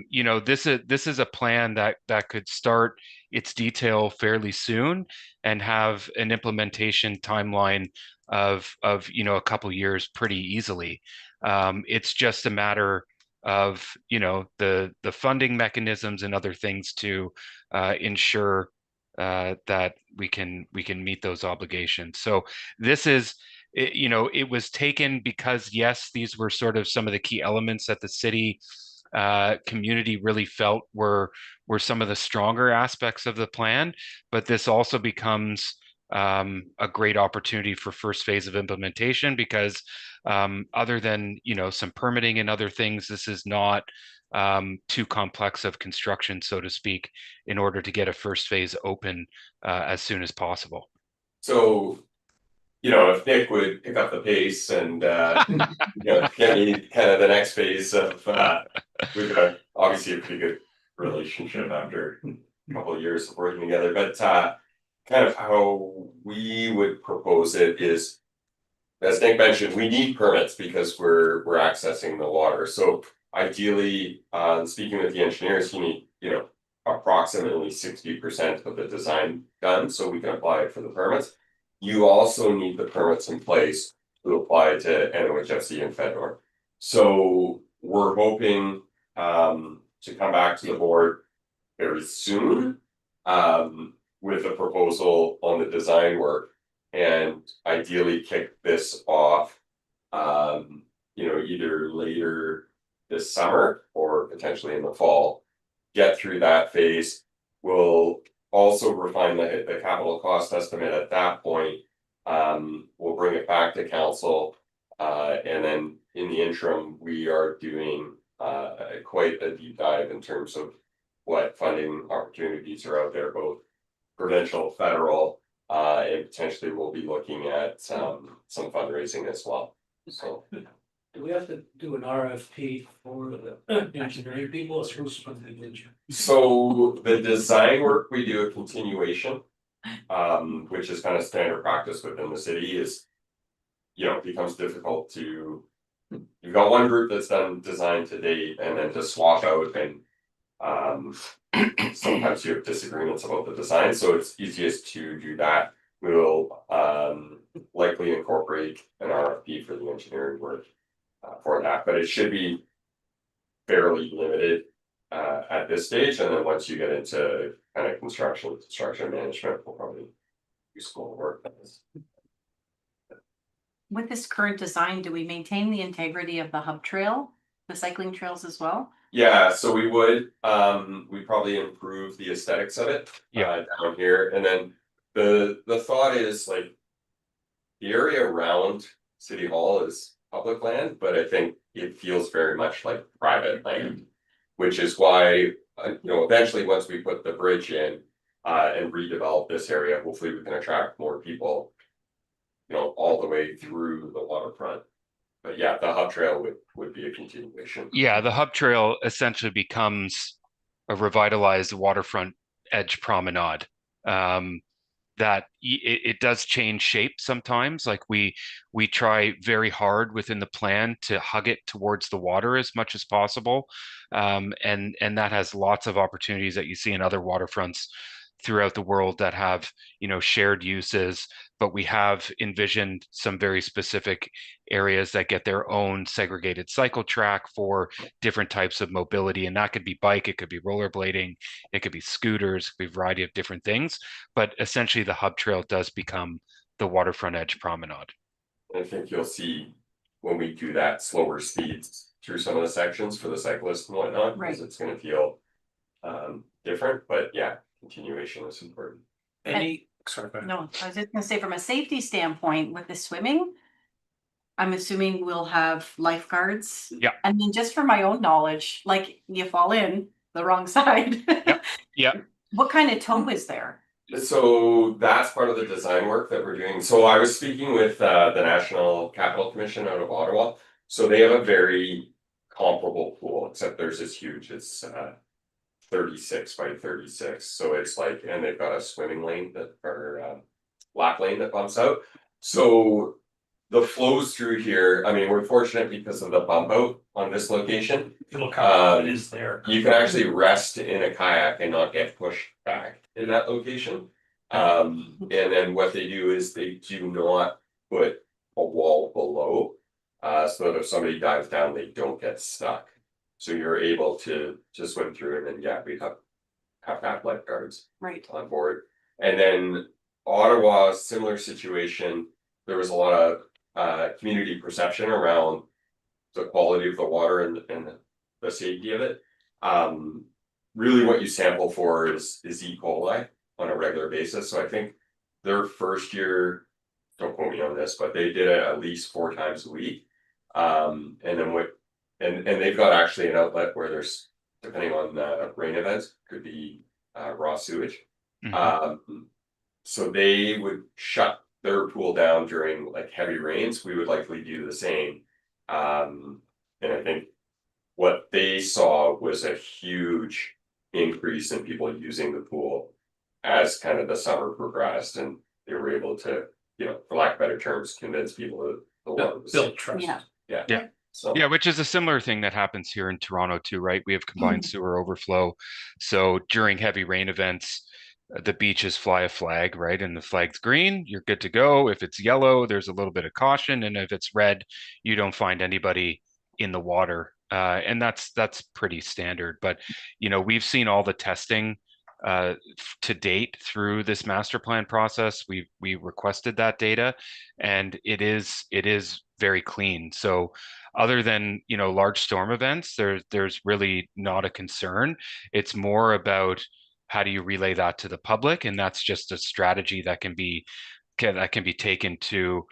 you know, this is a plan that could start its detail fairly soon and have an implementation timeline of you know, a couple years pretty easily. It's just a matter of, you know, the funding mechanisms and other things to ensure that we can meet those obligations. So this is, you know, it was taken because, yes, these were sort of some of the key elements that the city community really felt were some of the stronger aspects of the plan, but this also becomes a great opportunity for first phase of implementation because other than, you know, some permitting and other things, this is not too complex of construction, so to speak, in order to get a first phase open as soon as possible. So, you know, if Nick would pick up the pace and you know, get me kind of the next phase of we've got obviously a pretty good relationship after a couple of years of working together, but kind of how we would propose it is, as Nick mentioned, we need permits because we're accessing the water. So ideally, speaking with the engineers, you need, you know, approximately 60% of the design done so we can apply for the permits. You also need the permits in place to apply to NOHFC and FEDOR. So we're hoping to come back to the board very soon with a proposal on the design work and ideally kick this off you know, either later this summer or potentially in the fall. Get through that phase. We'll also refine the capital cost estimate at that point. We'll bring it back to council and then in the interim we are doing quite a deep dive in terms of what funding opportunities are out there, both provincial, federal, and potentially we'll be looking at some fundraising as well. So Do we have to do an RFP for the engineering people? So the design work, we do a continuation, which is kind of standard practice within the city. Is, you know, it becomes difficult to, you've got one group that's done design to date and then to swap out and sometimes you have disagreements about the design, so it's easiest to do that. We'll likely incorporate an RFP for the engineering work for that, but it should be fairly limited at this stage, and then once you get into kind of construction management, we'll probably do school work. With this current design, do we maintain the integrity of the hub trail, the cycling trails as well? Yeah, so we would we probably improve the aesthetics of it down here, and then the thought is like the area around City Hall is public land, but I think it feels very much like private land, which is why you know, eventually once we put the bridge in and redevelop this area, hopefully we can attract more people, you know, all the way through the waterfront. But yeah, the hub trail would be a continuation. Yeah, the hub trail essentially becomes a revitalized waterfront edge promenade. That it does change shape sometimes. Like we try very hard within the plan to hug it towards the water as much as possible, and that has lots of opportunities that you see in other waterfronts throughout the world that have, you know, shared uses. But we have envisioned some very specific areas that get their own segregated cycle track for different types of mobility, and that could be bike, it could be rollerblading, it could be scooters, it could be a variety of different things. But essentially the hub trail does become the waterfront edge promenade. I think you'll see when we do that slower speeds through some of the sections for the cyclists and whatnot, because it's going to feel different, but yeah, continuation is important. Sorry, go ahead. No, I was just gonna say, from a safety standpoint with the swimming, I'm assuming we'll have lifeguards. Yeah. And then just for my own knowledge, like you fall in the wrong side. Yeah. What kind of tow is there? So that's part of the design work that we're doing. So I was speaking with the National Capital Commission out of Ottawa. So they have a very comparable pool, except theirs is huge. It's 36 by 36. So it's like, and they've got a swimming lane that, or lap lane that bumps out. So the flows through here, I mean, we're fortunate because of the bump out on this location. Look how it is there. You can actually rest in a kayak and not get pushed back in that location. And then what they do is they do not put a wall below. So that if somebody dives down, they don't get stuck. So you're able to swim through, and then yeah, we have to have lifeguards Right. on board. And then Ottawa, similar situation. There was a lot of community perception around the quality of the water and the safety of it. Really what you sample for is E. coli on a regular basis. So I think their first year, don't quote me on this, but they did it at least 4 times a week. And then and they've got actually an outlet where there's, depending on the rain events, could be raw sewage. So they would shut their pool down during like heavy rains. We would likely do the same. And I think what they saw was a huge increase in people using the pool as kind of the summer progressed, and they were able to, for lack of better terms, convince people that the water was Build safe. trust. Yeah. Yeah. So Yeah, which is a similar thing that happens here in Toronto too, right? We have combined sewer overflow. So during heavy rain events, the beaches fly a flag, right? And the flag's green, you're good to go. If it's yellow, there's a little bit of caution. And if it's red, you don't find anybody in the water. And that's pretty standard. But, we've seen all the testing to date through this master plan process. We requested that data, and it is very clean. So other than large storm events, there's really not a concern. It's more about how do you relay that to the public, and that's just a strategy that can be taken to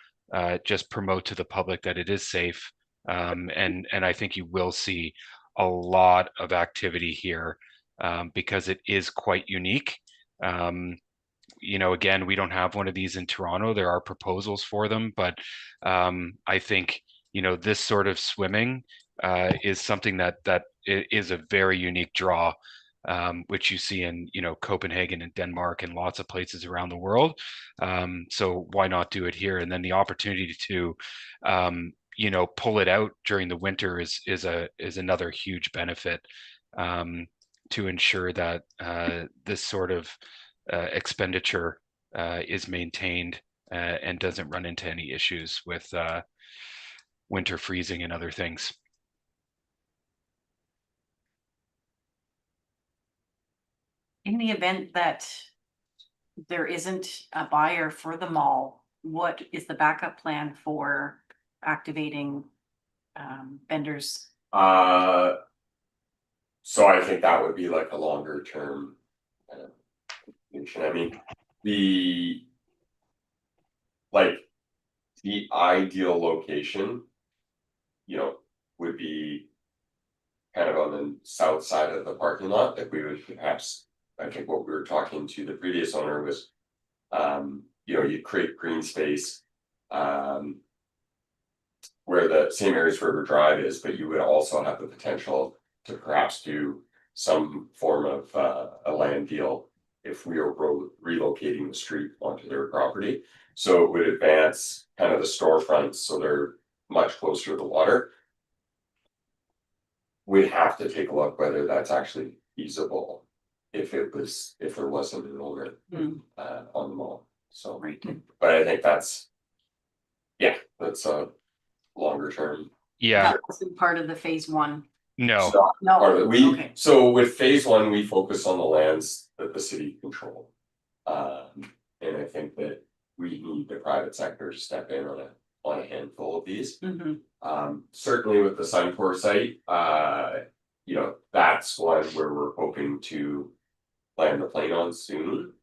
just promote to the public that it is safe. And I think you will see a lot of activity here because it is quite unique. Again, we don't have one of these in Toronto. There are proposals for them, but I think this sort of swimming is something that is a very unique draw, which you see in Copenhagen and Denmark and lots of places around the world. So why not do it here? And then the opportunity to pull it out during the winter is another huge benefit to ensure that this sort of expenditure is maintained and doesn't run into any issues with winter freezing and other things. In the event that there isn't a buyer for the mall, what is the backup plan for activating vendors? So I think that would be like a longer term kind of solution. I mean, the ideal location, would be kind of on the south side of the parking lot. That we would perhaps, I think what we were talking to the previous owner was, you create green space where the St. Mary's River Drive is, but you would also have the potential to perhaps do some form of a land deal if we were relocating the street onto their property. So it would advance kind of the storefronts, so they're much closer to the water. We'd have to take a look whether that's actually feasible if there wasn't an owner on the mall. So, Right. but I think that's a longer term. Yeah, That wasn't part of the phase 1. no. So, part of it. Okay. So with phase 1, we focus on the lands that the city control. And I think that we need the private sector to step in on a handful of these. Certainly with the Suncor site, that's one where we're hoping to land the plane on soon.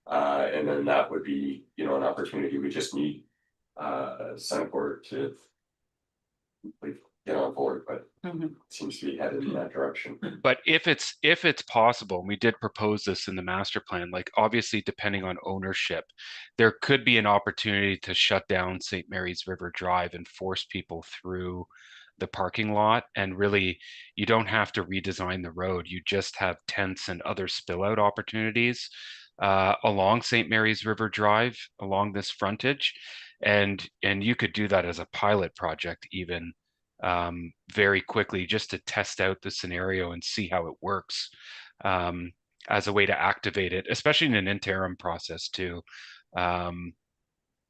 And then that would be, an opportunity. We just need Suncor to get on board, but it seems to be headed in that direction. But if it's possible, and we did propose this in the master plan, like obviously depending on ownership, there could be an opportunity to shut down St. Mary's River Drive and force people through the parking lot. And really, you don't have to redesign the road. You just have tents and other spill out opportunities along St. Mary's River Drive, along this frontage. And you could do that as a pilot project even very quickly, just to test out the scenario and see how it works, as a way to activate it, especially in an interim process too.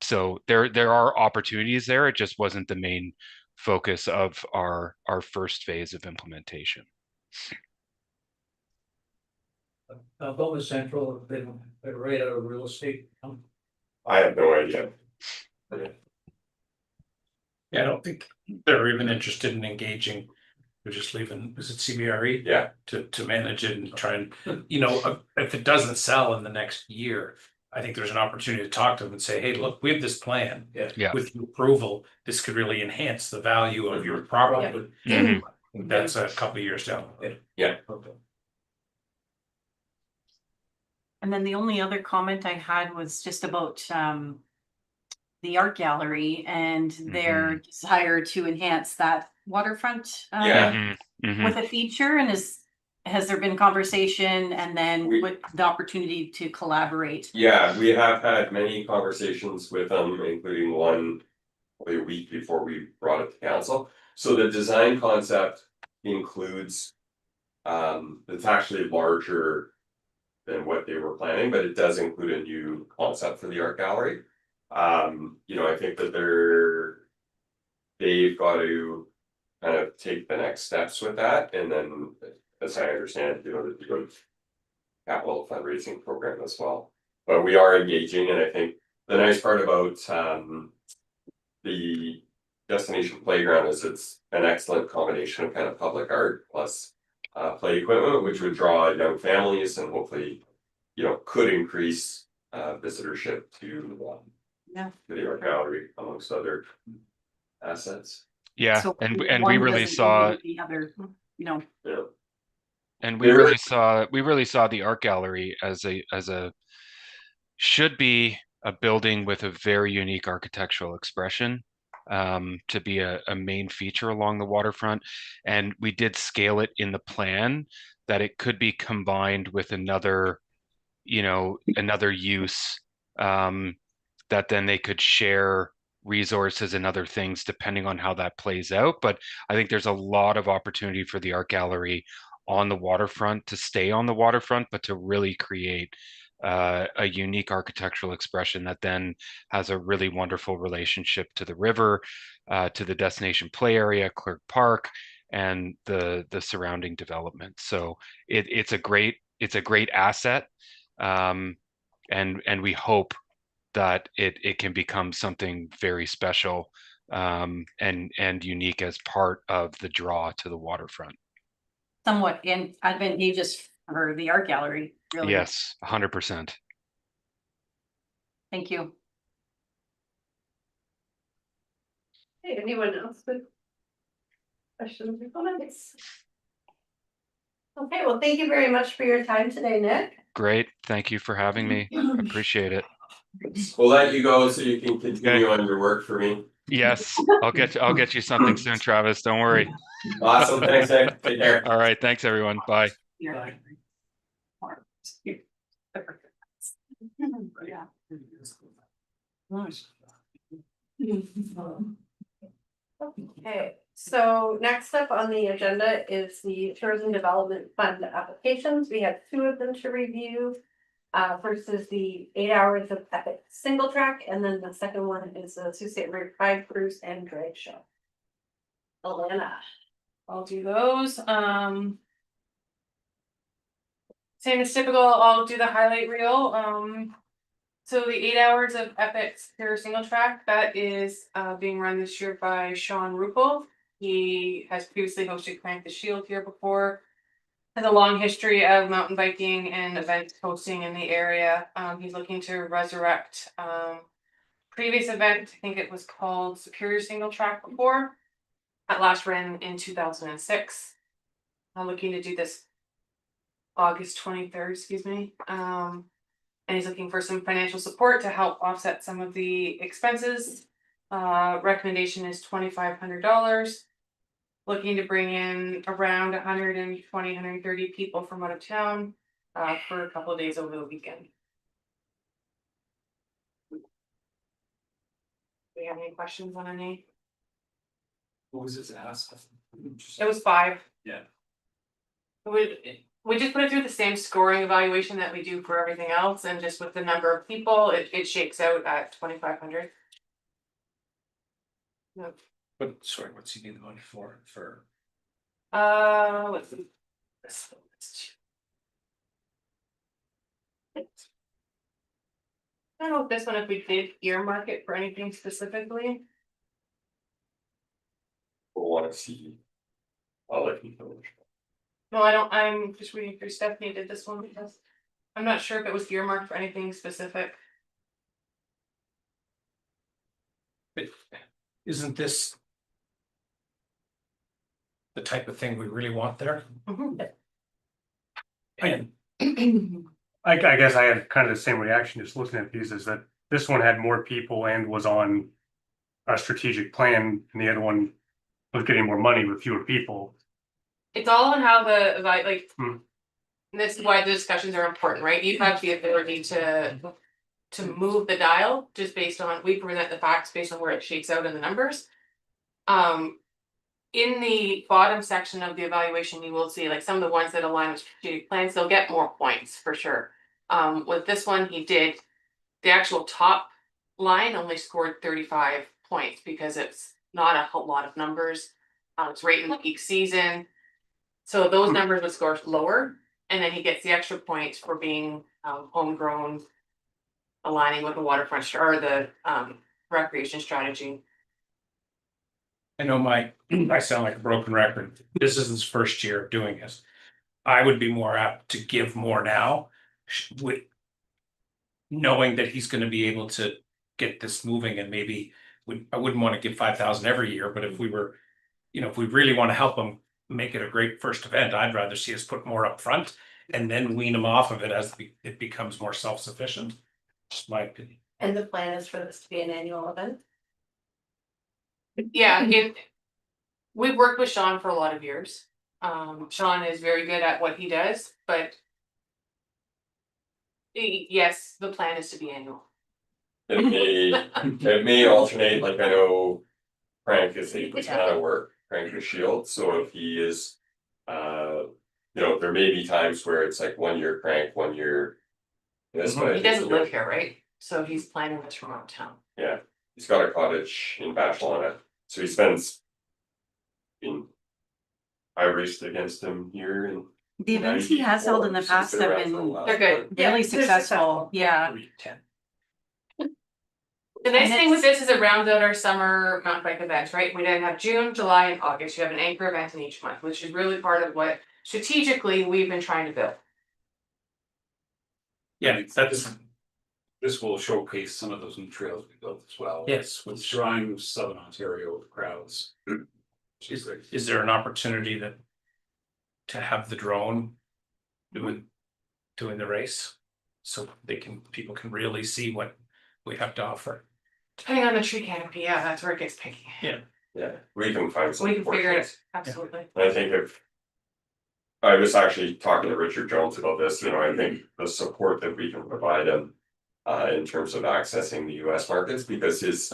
So there are opportunities there. It just wasn't the main focus of our first phase of implementation. Algoma Central, they're right out of real estate. I have no idea. Yeah, I don't think they're even interested in engaging. They're just leaving, is it CBRE? Yeah. To manage it and try and, you know, if it doesn't sell in the next year, I think there's an opportunity to talk to them and say, hey, look, we have this plan. Yeah. With your approval, this could really enhance the value of your property. Mhm. That's a couple of years down. Yeah. Okay. And then the only other comment I had was just about the art gallery and their desire to enhance that waterfront Yeah. with a feature. And has there been conversation and then with the opportunity to collaborate? Yeah, we have had many conversations with them, including one probably a week before we brought it to council. So the design concept includes, it's actually larger than what they were planning, but it does include a new concept for the art gallery. You know, I think that they've got to kind of take the next steps with that, and then, as I understand, you know, the good capital fundraising program as well. But we are engaging, and I think the nice part about the destination playground is it's an excellent combination of kind of public art plus play equipment, which would draw young families and hopefully, you know, could increase visitorship to the art gallery amongst other assets. Yeah, So and we one really doesn't saw, negate the other, you know. Yeah. and There- we really saw the art gallery as a should be a building with a very unique architectural expression, to be a main feature along the waterfront. And we did scale it in the plan that it could be combined with another, you know, another use, that then they could share resources and other things depending on how that plays out. But I think there's a lot of opportunity for the art gallery on the waterfront to stay on the waterfront, but to really create a unique architectural expression that then has a really wonderful relationship to the river, to the destination play area, Clerk Park, and the surrounding development. So it's a great asset, and we hope that it can become something very special, and unique as part of the draw to the waterfront. Somewhat advantageous for the art gallery, really. Yes, 100%. Thank you. Hey, anyone else with questions or comments? Okay, well, thank you very much for your time today, Nick. Great. Thank you for having me. Appreciate it. We'll let you go so you can continue on your work for me. Yes, I'll get you something soon, Travis. Don't worry. Awesome, thanks, Nick. Take care. All right. Thanks, everyone. Bye. Yeah. Okay, so next up on the agenda is the Tourism Development Fund applications. We have two of them to review. First is the 8 hours of epic single track, and then the second one is the Sault Ste. Marie Pride Cruise and Drag Show. Alana. I'll do those. Same as typical, I'll do the highlight reel. So the 8 hours of Epic Pure Single Track, that is being run this year by Sean Ruppel. He has previously hosted Crank the Shield here before. Has a long history of mountain biking and event hosting in the area. He's looking to resurrect previous event, I think it was called Superior Single Track before. That last ran in 2006. I'm looking to do this August 23rd, excuse me. And he's looking for some financial support to help offset some of the expenses. Recommendation is $2,500. Looking to bring in around 120, 130 people from out of town for a couple of days over the weekend. we have any questions on any? What was his ask? It was 5. Yeah. We just put it through the same scoring evaluation that we do for everything else, and just with the number of people, it shakes out at 2,500. But sorry, what's he need the money for? Let's see. I don't know if this one, if we did earmark it for anything specifically. We'll wanna see. I'll let you finish. No, I don't, I'm just reading through Stephanie did this one because I'm not sure if it was earmarked for anything specific. But isn't this the type of thing we really want there? And I guess I had kind of the same reaction just looking at these, is that this one had more people and was on a strategic plan, and the other one was getting more money with fewer people. It's all on how the like. Hmm. And this is why the discussions are important, right? You have the ability to move the dial just based on, we present the facts based on where it shakes out in the numbers. In the bottom section of the evaluation, you will see like some of the ones that align with strategic plans, they'll get more points for sure. With this one, he did, the actual top line only scored 35 points because it's not a whole lot of numbers. It's right in the peak season. So those numbers would score lower, and then he gets the extra points for being homegrown, aligning with the waterfront or the recreation strategy. I know I sound like a broken record. This is his first year of doing this. I would be more apt to give more now. With knowing that he's gonna be able to get this moving, and maybe I wouldn't want to give 5,000 every year, but if we were, if we really want to help him make it a great first event, I'd rather see us put more up front and then wean him off of it as it becomes more self-sufficient. Just my opinion. And the plan is for this to be an annual event? Yeah, we've worked with Sean for a lot of years. Sean is very good at what he does, but yes, the plan is to be annual. It may alternate, like I know Frank is 8% of work, Frank is Shield, so if he is, there may be times where it's like 1 year Frank, 1 year. This, but I He think, doesn't live here, right? So he's planning this from out of town. Yeah, he's got a cottage in Bachelorna, so he spends. I raced against him here and. The events he has held in the past have been They're good. Yeah, really they're successful, yeah. 10. The nice And thing with it's- this is it rounds out our summer mountain bike events, right? We then have June, July, and August. You have an anchor event in each month, which is really part of what strategically we've been trying to build. Yeah, This will showcase some of those new trails we built as well. yes. With Shrine Southern Ontario crowds. Is there an opportunity to have the drone doing the race? So people can really see what we have to offer. Depending on the tree canopy, yeah, that's where it gets picky. Yeah, we can find some. We can figure it out, portions. absolutely. And I think if. I was actually talking to Richard Jones about this, I think the support that we can provide him. In terms of accessing the US markets, because his.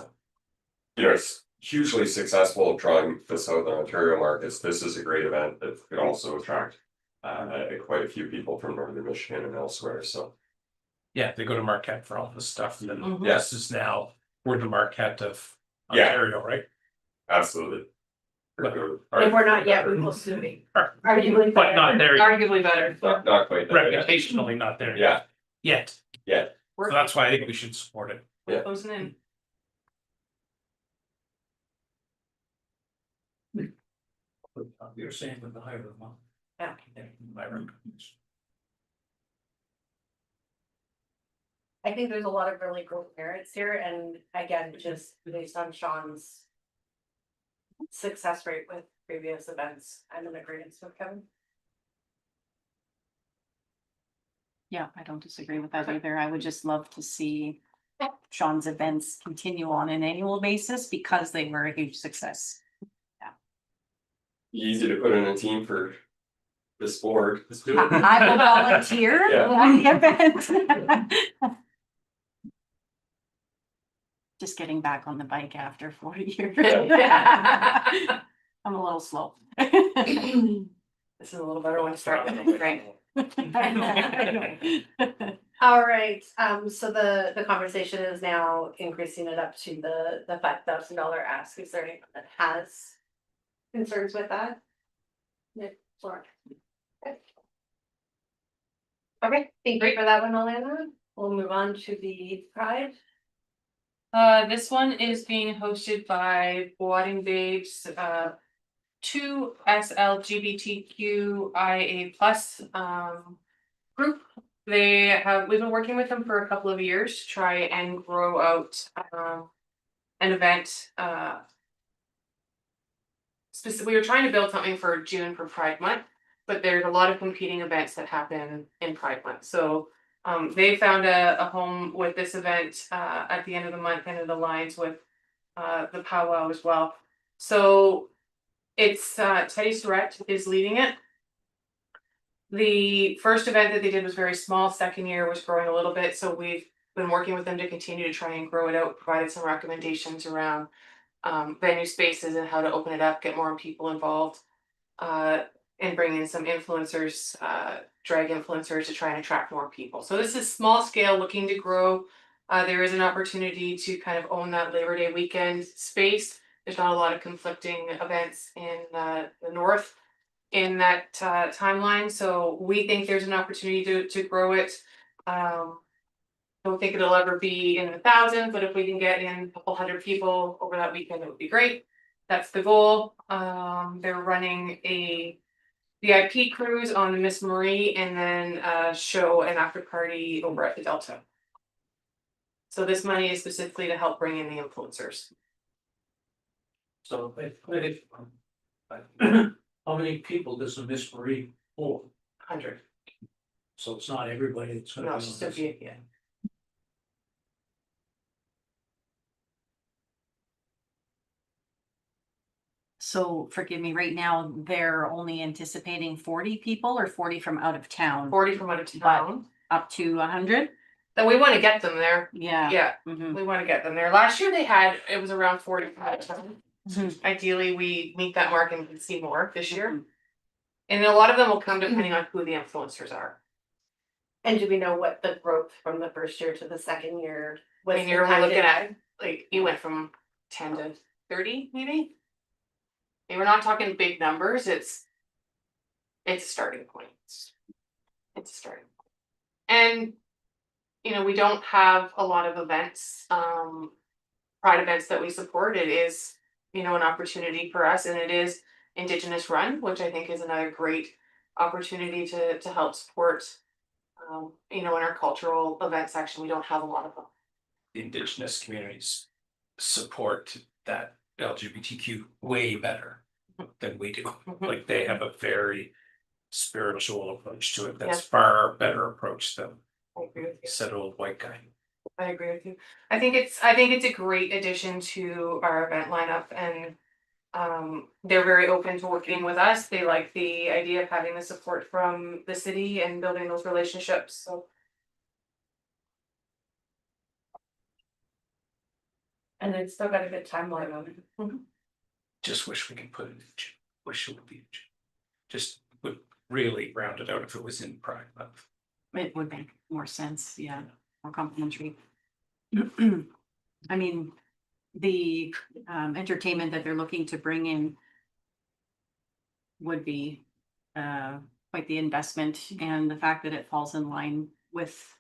It's hugely successful drawing the Southern Ontario markets. This is a great event that could also attract. Quite a few people from Northern Michigan and elsewhere, so. Yeah, they go to Marquette for all this stuff, and Mhm. this is now, we're the Marquette of Yeah. Ontario, right? Absolutely. But- And we're not yet, we will soon be. Arguably But not there, Arguably better. Not quite. there yet. reputationally not there. Yeah, Yet, We're so that's why I think we should support it. Yeah. closing in. You're saying with the higher amount. Yeah. My recommendation. I think there's a lot of really great merits here, and again, just based on Sean's success rate with previous events, I'm in agreement with Kevin. Yeah, I don't disagree with that either. I would just love to see Sean's events continue on an annual basis because they were a huge success. easy to put in a team for. This board. Let's do it. I will volunteer Yeah. at the event. Just getting back on the bike after 40 years. I'm a little slow. This is a little better one to start with, right? All right, so the conversation is now increasing it up to the $5,000 ask. Is there anyone that has concerns with that? Nick, Laura? Okay, thank you for that one, Alana. We'll move on to the Pride. This one is being hosted by Boating Babes, two SLGBTQIA plus group. We've been working with them for a couple of years to try and grow out an event. We were trying to build something for June for Pride Month, but there's a lot of competing events that happen in Pride Month. So they found a home with this event at the end of the month, and it aligns with the powwow as well. So it's Teddy Surratt is leading it. The first event that they did was very small. Second year was growing a little bit. So we've been working with them to continue to try and grow it out, provided some recommendations around venue spaces and how to open it up, get more people involved, and bring in some influencers, drag influencers to try and attract more people. So this is small scale, looking to grow. There is an opportunity to kind of own that Labor Day weekend space. There's not a lot of conflicting events in the north in that timeline. So we think there's an opportunity to grow it. Don't think it'll ever be in the thousands, but if we can get in a couple hundred people over that weekend, it would be great. That's the goal. They're running a VIP cruise on the Miss Marie, and then a show and after party over at the Delta. So this money is specifically to help bring in the influencers. So how many people does the Miss Marie hold? 100. So it's not everybody that's gonna be No, on it's just a this. few, yeah. So forgive me, right now, they're only anticipating 40 people or 40 from out of town, 40 from out of town. up to 100? Then we want to get them there. Yeah. Yeah, Mhm. we want to get them there. Last year it was around 40 from out of town. Mhm. Ideally, we meet that mark and can see more this year. Mhm. And a lot of them will come depending on who the influencers are. And do we know what the growth from the first year to the second year was? When you're looking impacted? at, like, you went from 10 to 30, maybe? And we're not talking big numbers, it's a starting point. It's a starting point. And, you know, we don't have a lot of events, pride events that we support. It is, you know, an opportunity for us, and it is Indigenous run, which I think is another great opportunity to help support. You know, in our cultural event section, we don't have a lot of them. The Indigenous communities support that LGBTQ way better than we do. Like, they have a very spiritual approach to it. That's far better approach than I agree with you. said old white guy. I agree with you. I think it's a great addition to our event lineup, and they're very open to working with us. They like the idea of having the support from the city and building those relationships. So And it's still got a good timeline on it. Just wish we could put it in June. Wish it would be in June. Just would really round it out if it was in Pride Month. It would make more sense, yeah, more complimentary. I mean, the entertainment that they're looking to bring in would be quite the investment, and the fact that it falls in line with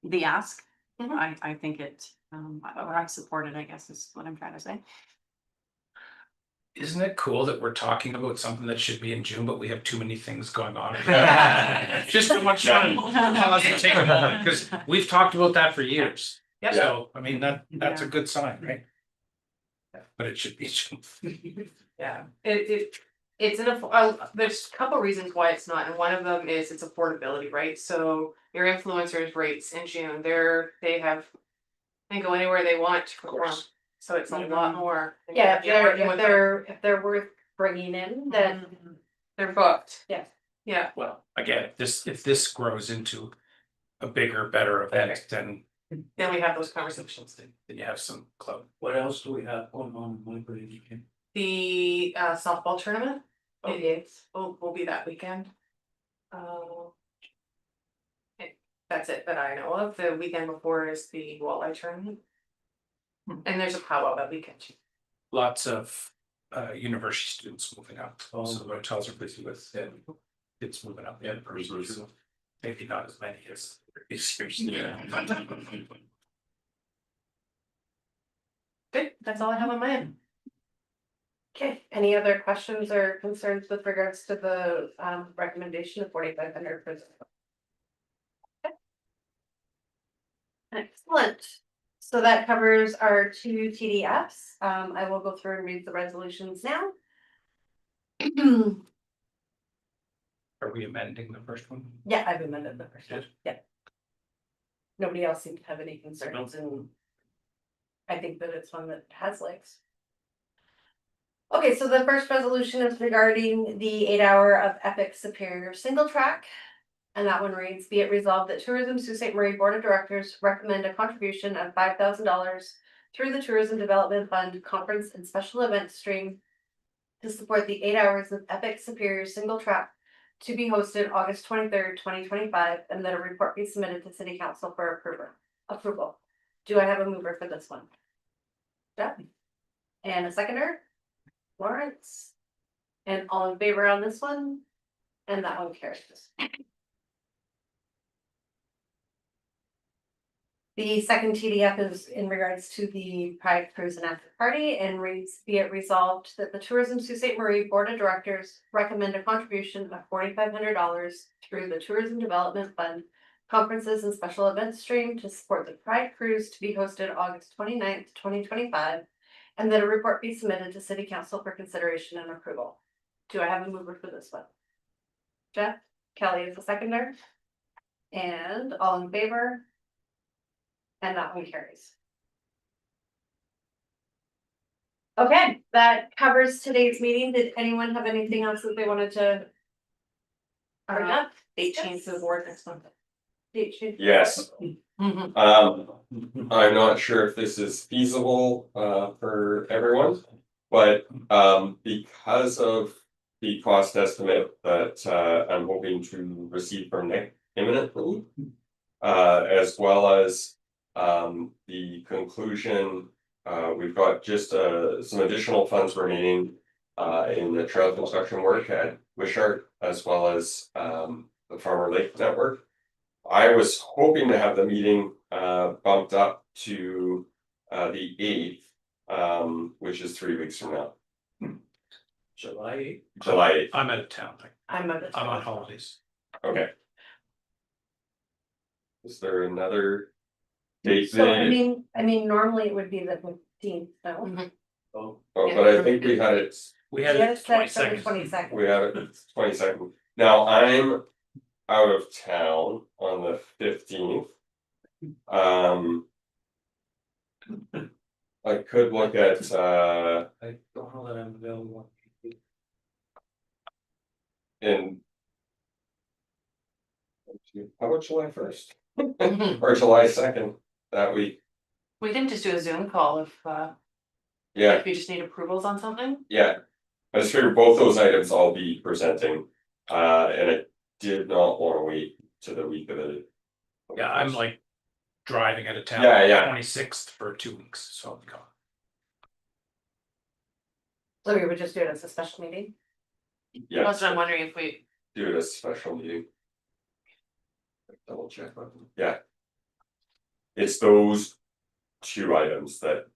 the ask. Mhm. I think it, or I support it, I guess is what I'm trying to say. Isn't it cool that we're talking about something that should be in June, but we have too many things going on? Just so much fun. Pause and take a moment, because we've talked about that for years. Yep. So, I mean, that's a good sign, right? But it should be June. yeah, it's there's a couple reasons why it's not, and one of them is its affordability, right? So your influencers rates in June, they can go anywhere they want to perform. course. So it's a lot more. than Yeah, you're working with them. if they're worth bringing in, then They're booked. Yeah. Yeah. Well, again, if this grows into a bigger, better event, then Then we have those conversations. Then you have some club. What else do we have going on, Michael? You can- The softball tournament, will be that weekend. Okay, that's it that I know of. The weekend before is the walleye tournament. And there's a powwow that weekend too. Lots of university students moving up. Oh. So the hotels are busy with kids moving up. Yeah, maybe not as many as previous years. Good, that's all I have on my end. Okay, any other questions or concerns with regards to the recommendation of 4,500 for this? Okay. Excellent. So that covers our 2 TDFs. I will go through and read the resolutions now. Are we amending the first one? Yeah, I've amended the first one. Good. Yeah. Nobody else seemed to have any concerns, and I think that it's one that has legs. Okay, so the first resolution is regarding the 8-hour of Epic Superior single track. And that one reads, be it resolved that Tourism Sault Ste. Marie Board of Directors recommend a contribution of $5,000 through the Tourism Development Fund Conference and Special Event Stream to support the 8 hours of Epic Superior single track to be hosted August 23rd, 2025, and that a report be submitted to City Council for approval. Do I have a mover for this one? Jeff? And a seconder? Lawrence? And all in favor on this one? And that one carries. The second TDF is in regards to the Pride Cruise and After Party and reads, be it resolved that the Tourism Sault Ste. Marie Board of Directors recommend a contribution of $4,500 through the Tourism Development Fund Conferences and Special Events Stream to support the Pride Cruise to be hosted August 29th, 2025, and that a report be submitted to City Council for consideration and approval. Do I have a mover for this one? Jeff? Kelly is the seconder. And all in favor? And that one carries. Okay, that covers today's meeting. Did anyone have anything else that they wanted to bring up? Date change to the board next month. Date change? Yes, Mhm. I'm not sure if this is feasible for everyone. But because of the cost estimate that I'm hoping to receive from Nick imminently. As well as the conclusion, we've got just some additional funds remaining in the trail construction work at Wishart, as well as the Farmer Lake Network. I was hoping to have the meeting bumped up to the 8th, which is 3 weeks from now. July 8th. July 8th. I'm out of town. I'm I'm on holidays. Okay. Is there another date? So I mean, normally it would be the 15th, so. Oh, Oh, but I think we had it, We had Yes, it that's for the 22nd. 22nd. we had it 22nd. Now I'm out of town on the 15th. I could look at I don't know that I'm available. in. How about July 1st? Or July 2nd, that week, We can just do a Zoom call if yeah, you just need approvals on something. yeah. I just figured both those items I'll be presenting, and I did not wanna wait to the week of the. Yeah, I'm like driving out of town. Yeah, yeah. 26th for 2 weeks, so I'll be gone. So we would just do it as a special meeting? Yeah, That's what I'm wondering if we, do it as a special meeting. Double check, yeah. It's those 2 items that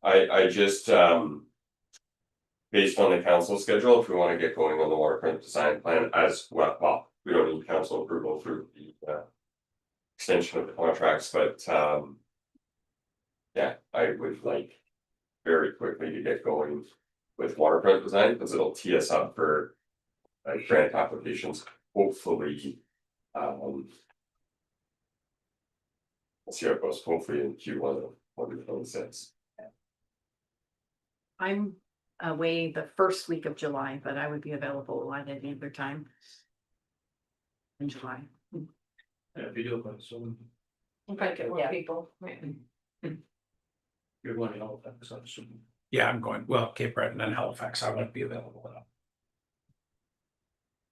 I just, based on the council schedule, if we wanna get going on the waterfront design plan as well, we don't need council approval through the extension of the contracts, but yeah, I would like very quickly to get going with waterfront design, because it'll tee us up for grant applications, hopefully. Let's see how it goes, hopefully in Q1 of 2026. I'm away the first week of July, but I would be available at any other time. In July. Yeah, if you do it by Zoom. Try to get more Yeah. people. Right. You're going to Halifax, I'm assuming. Yeah, I'm going, well, Cape Breton and Halifax, I won't be available.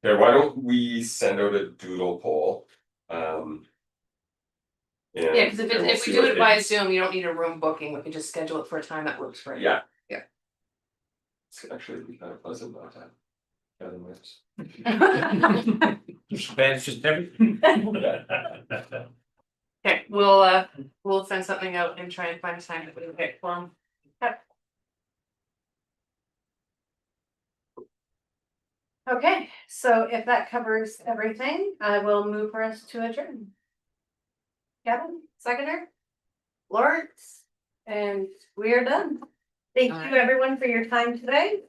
Okay, why don't we send out a doodle poll? Yeah, because and we'll if see we do what it they- by Zoom, you don't need a room booking, we can just schedule it for a time that works for you. Yeah. Yeah. It's actually be kind of pleasant about that. Otherwise. It's just everything. Okay, we'll send something out and try and find a time that we can pick for them. Okay, so if that covers everything, I will move for us to adjourn. Kevin, seconder, Lawrence, and we are done. Thank you, everyone, for your time today.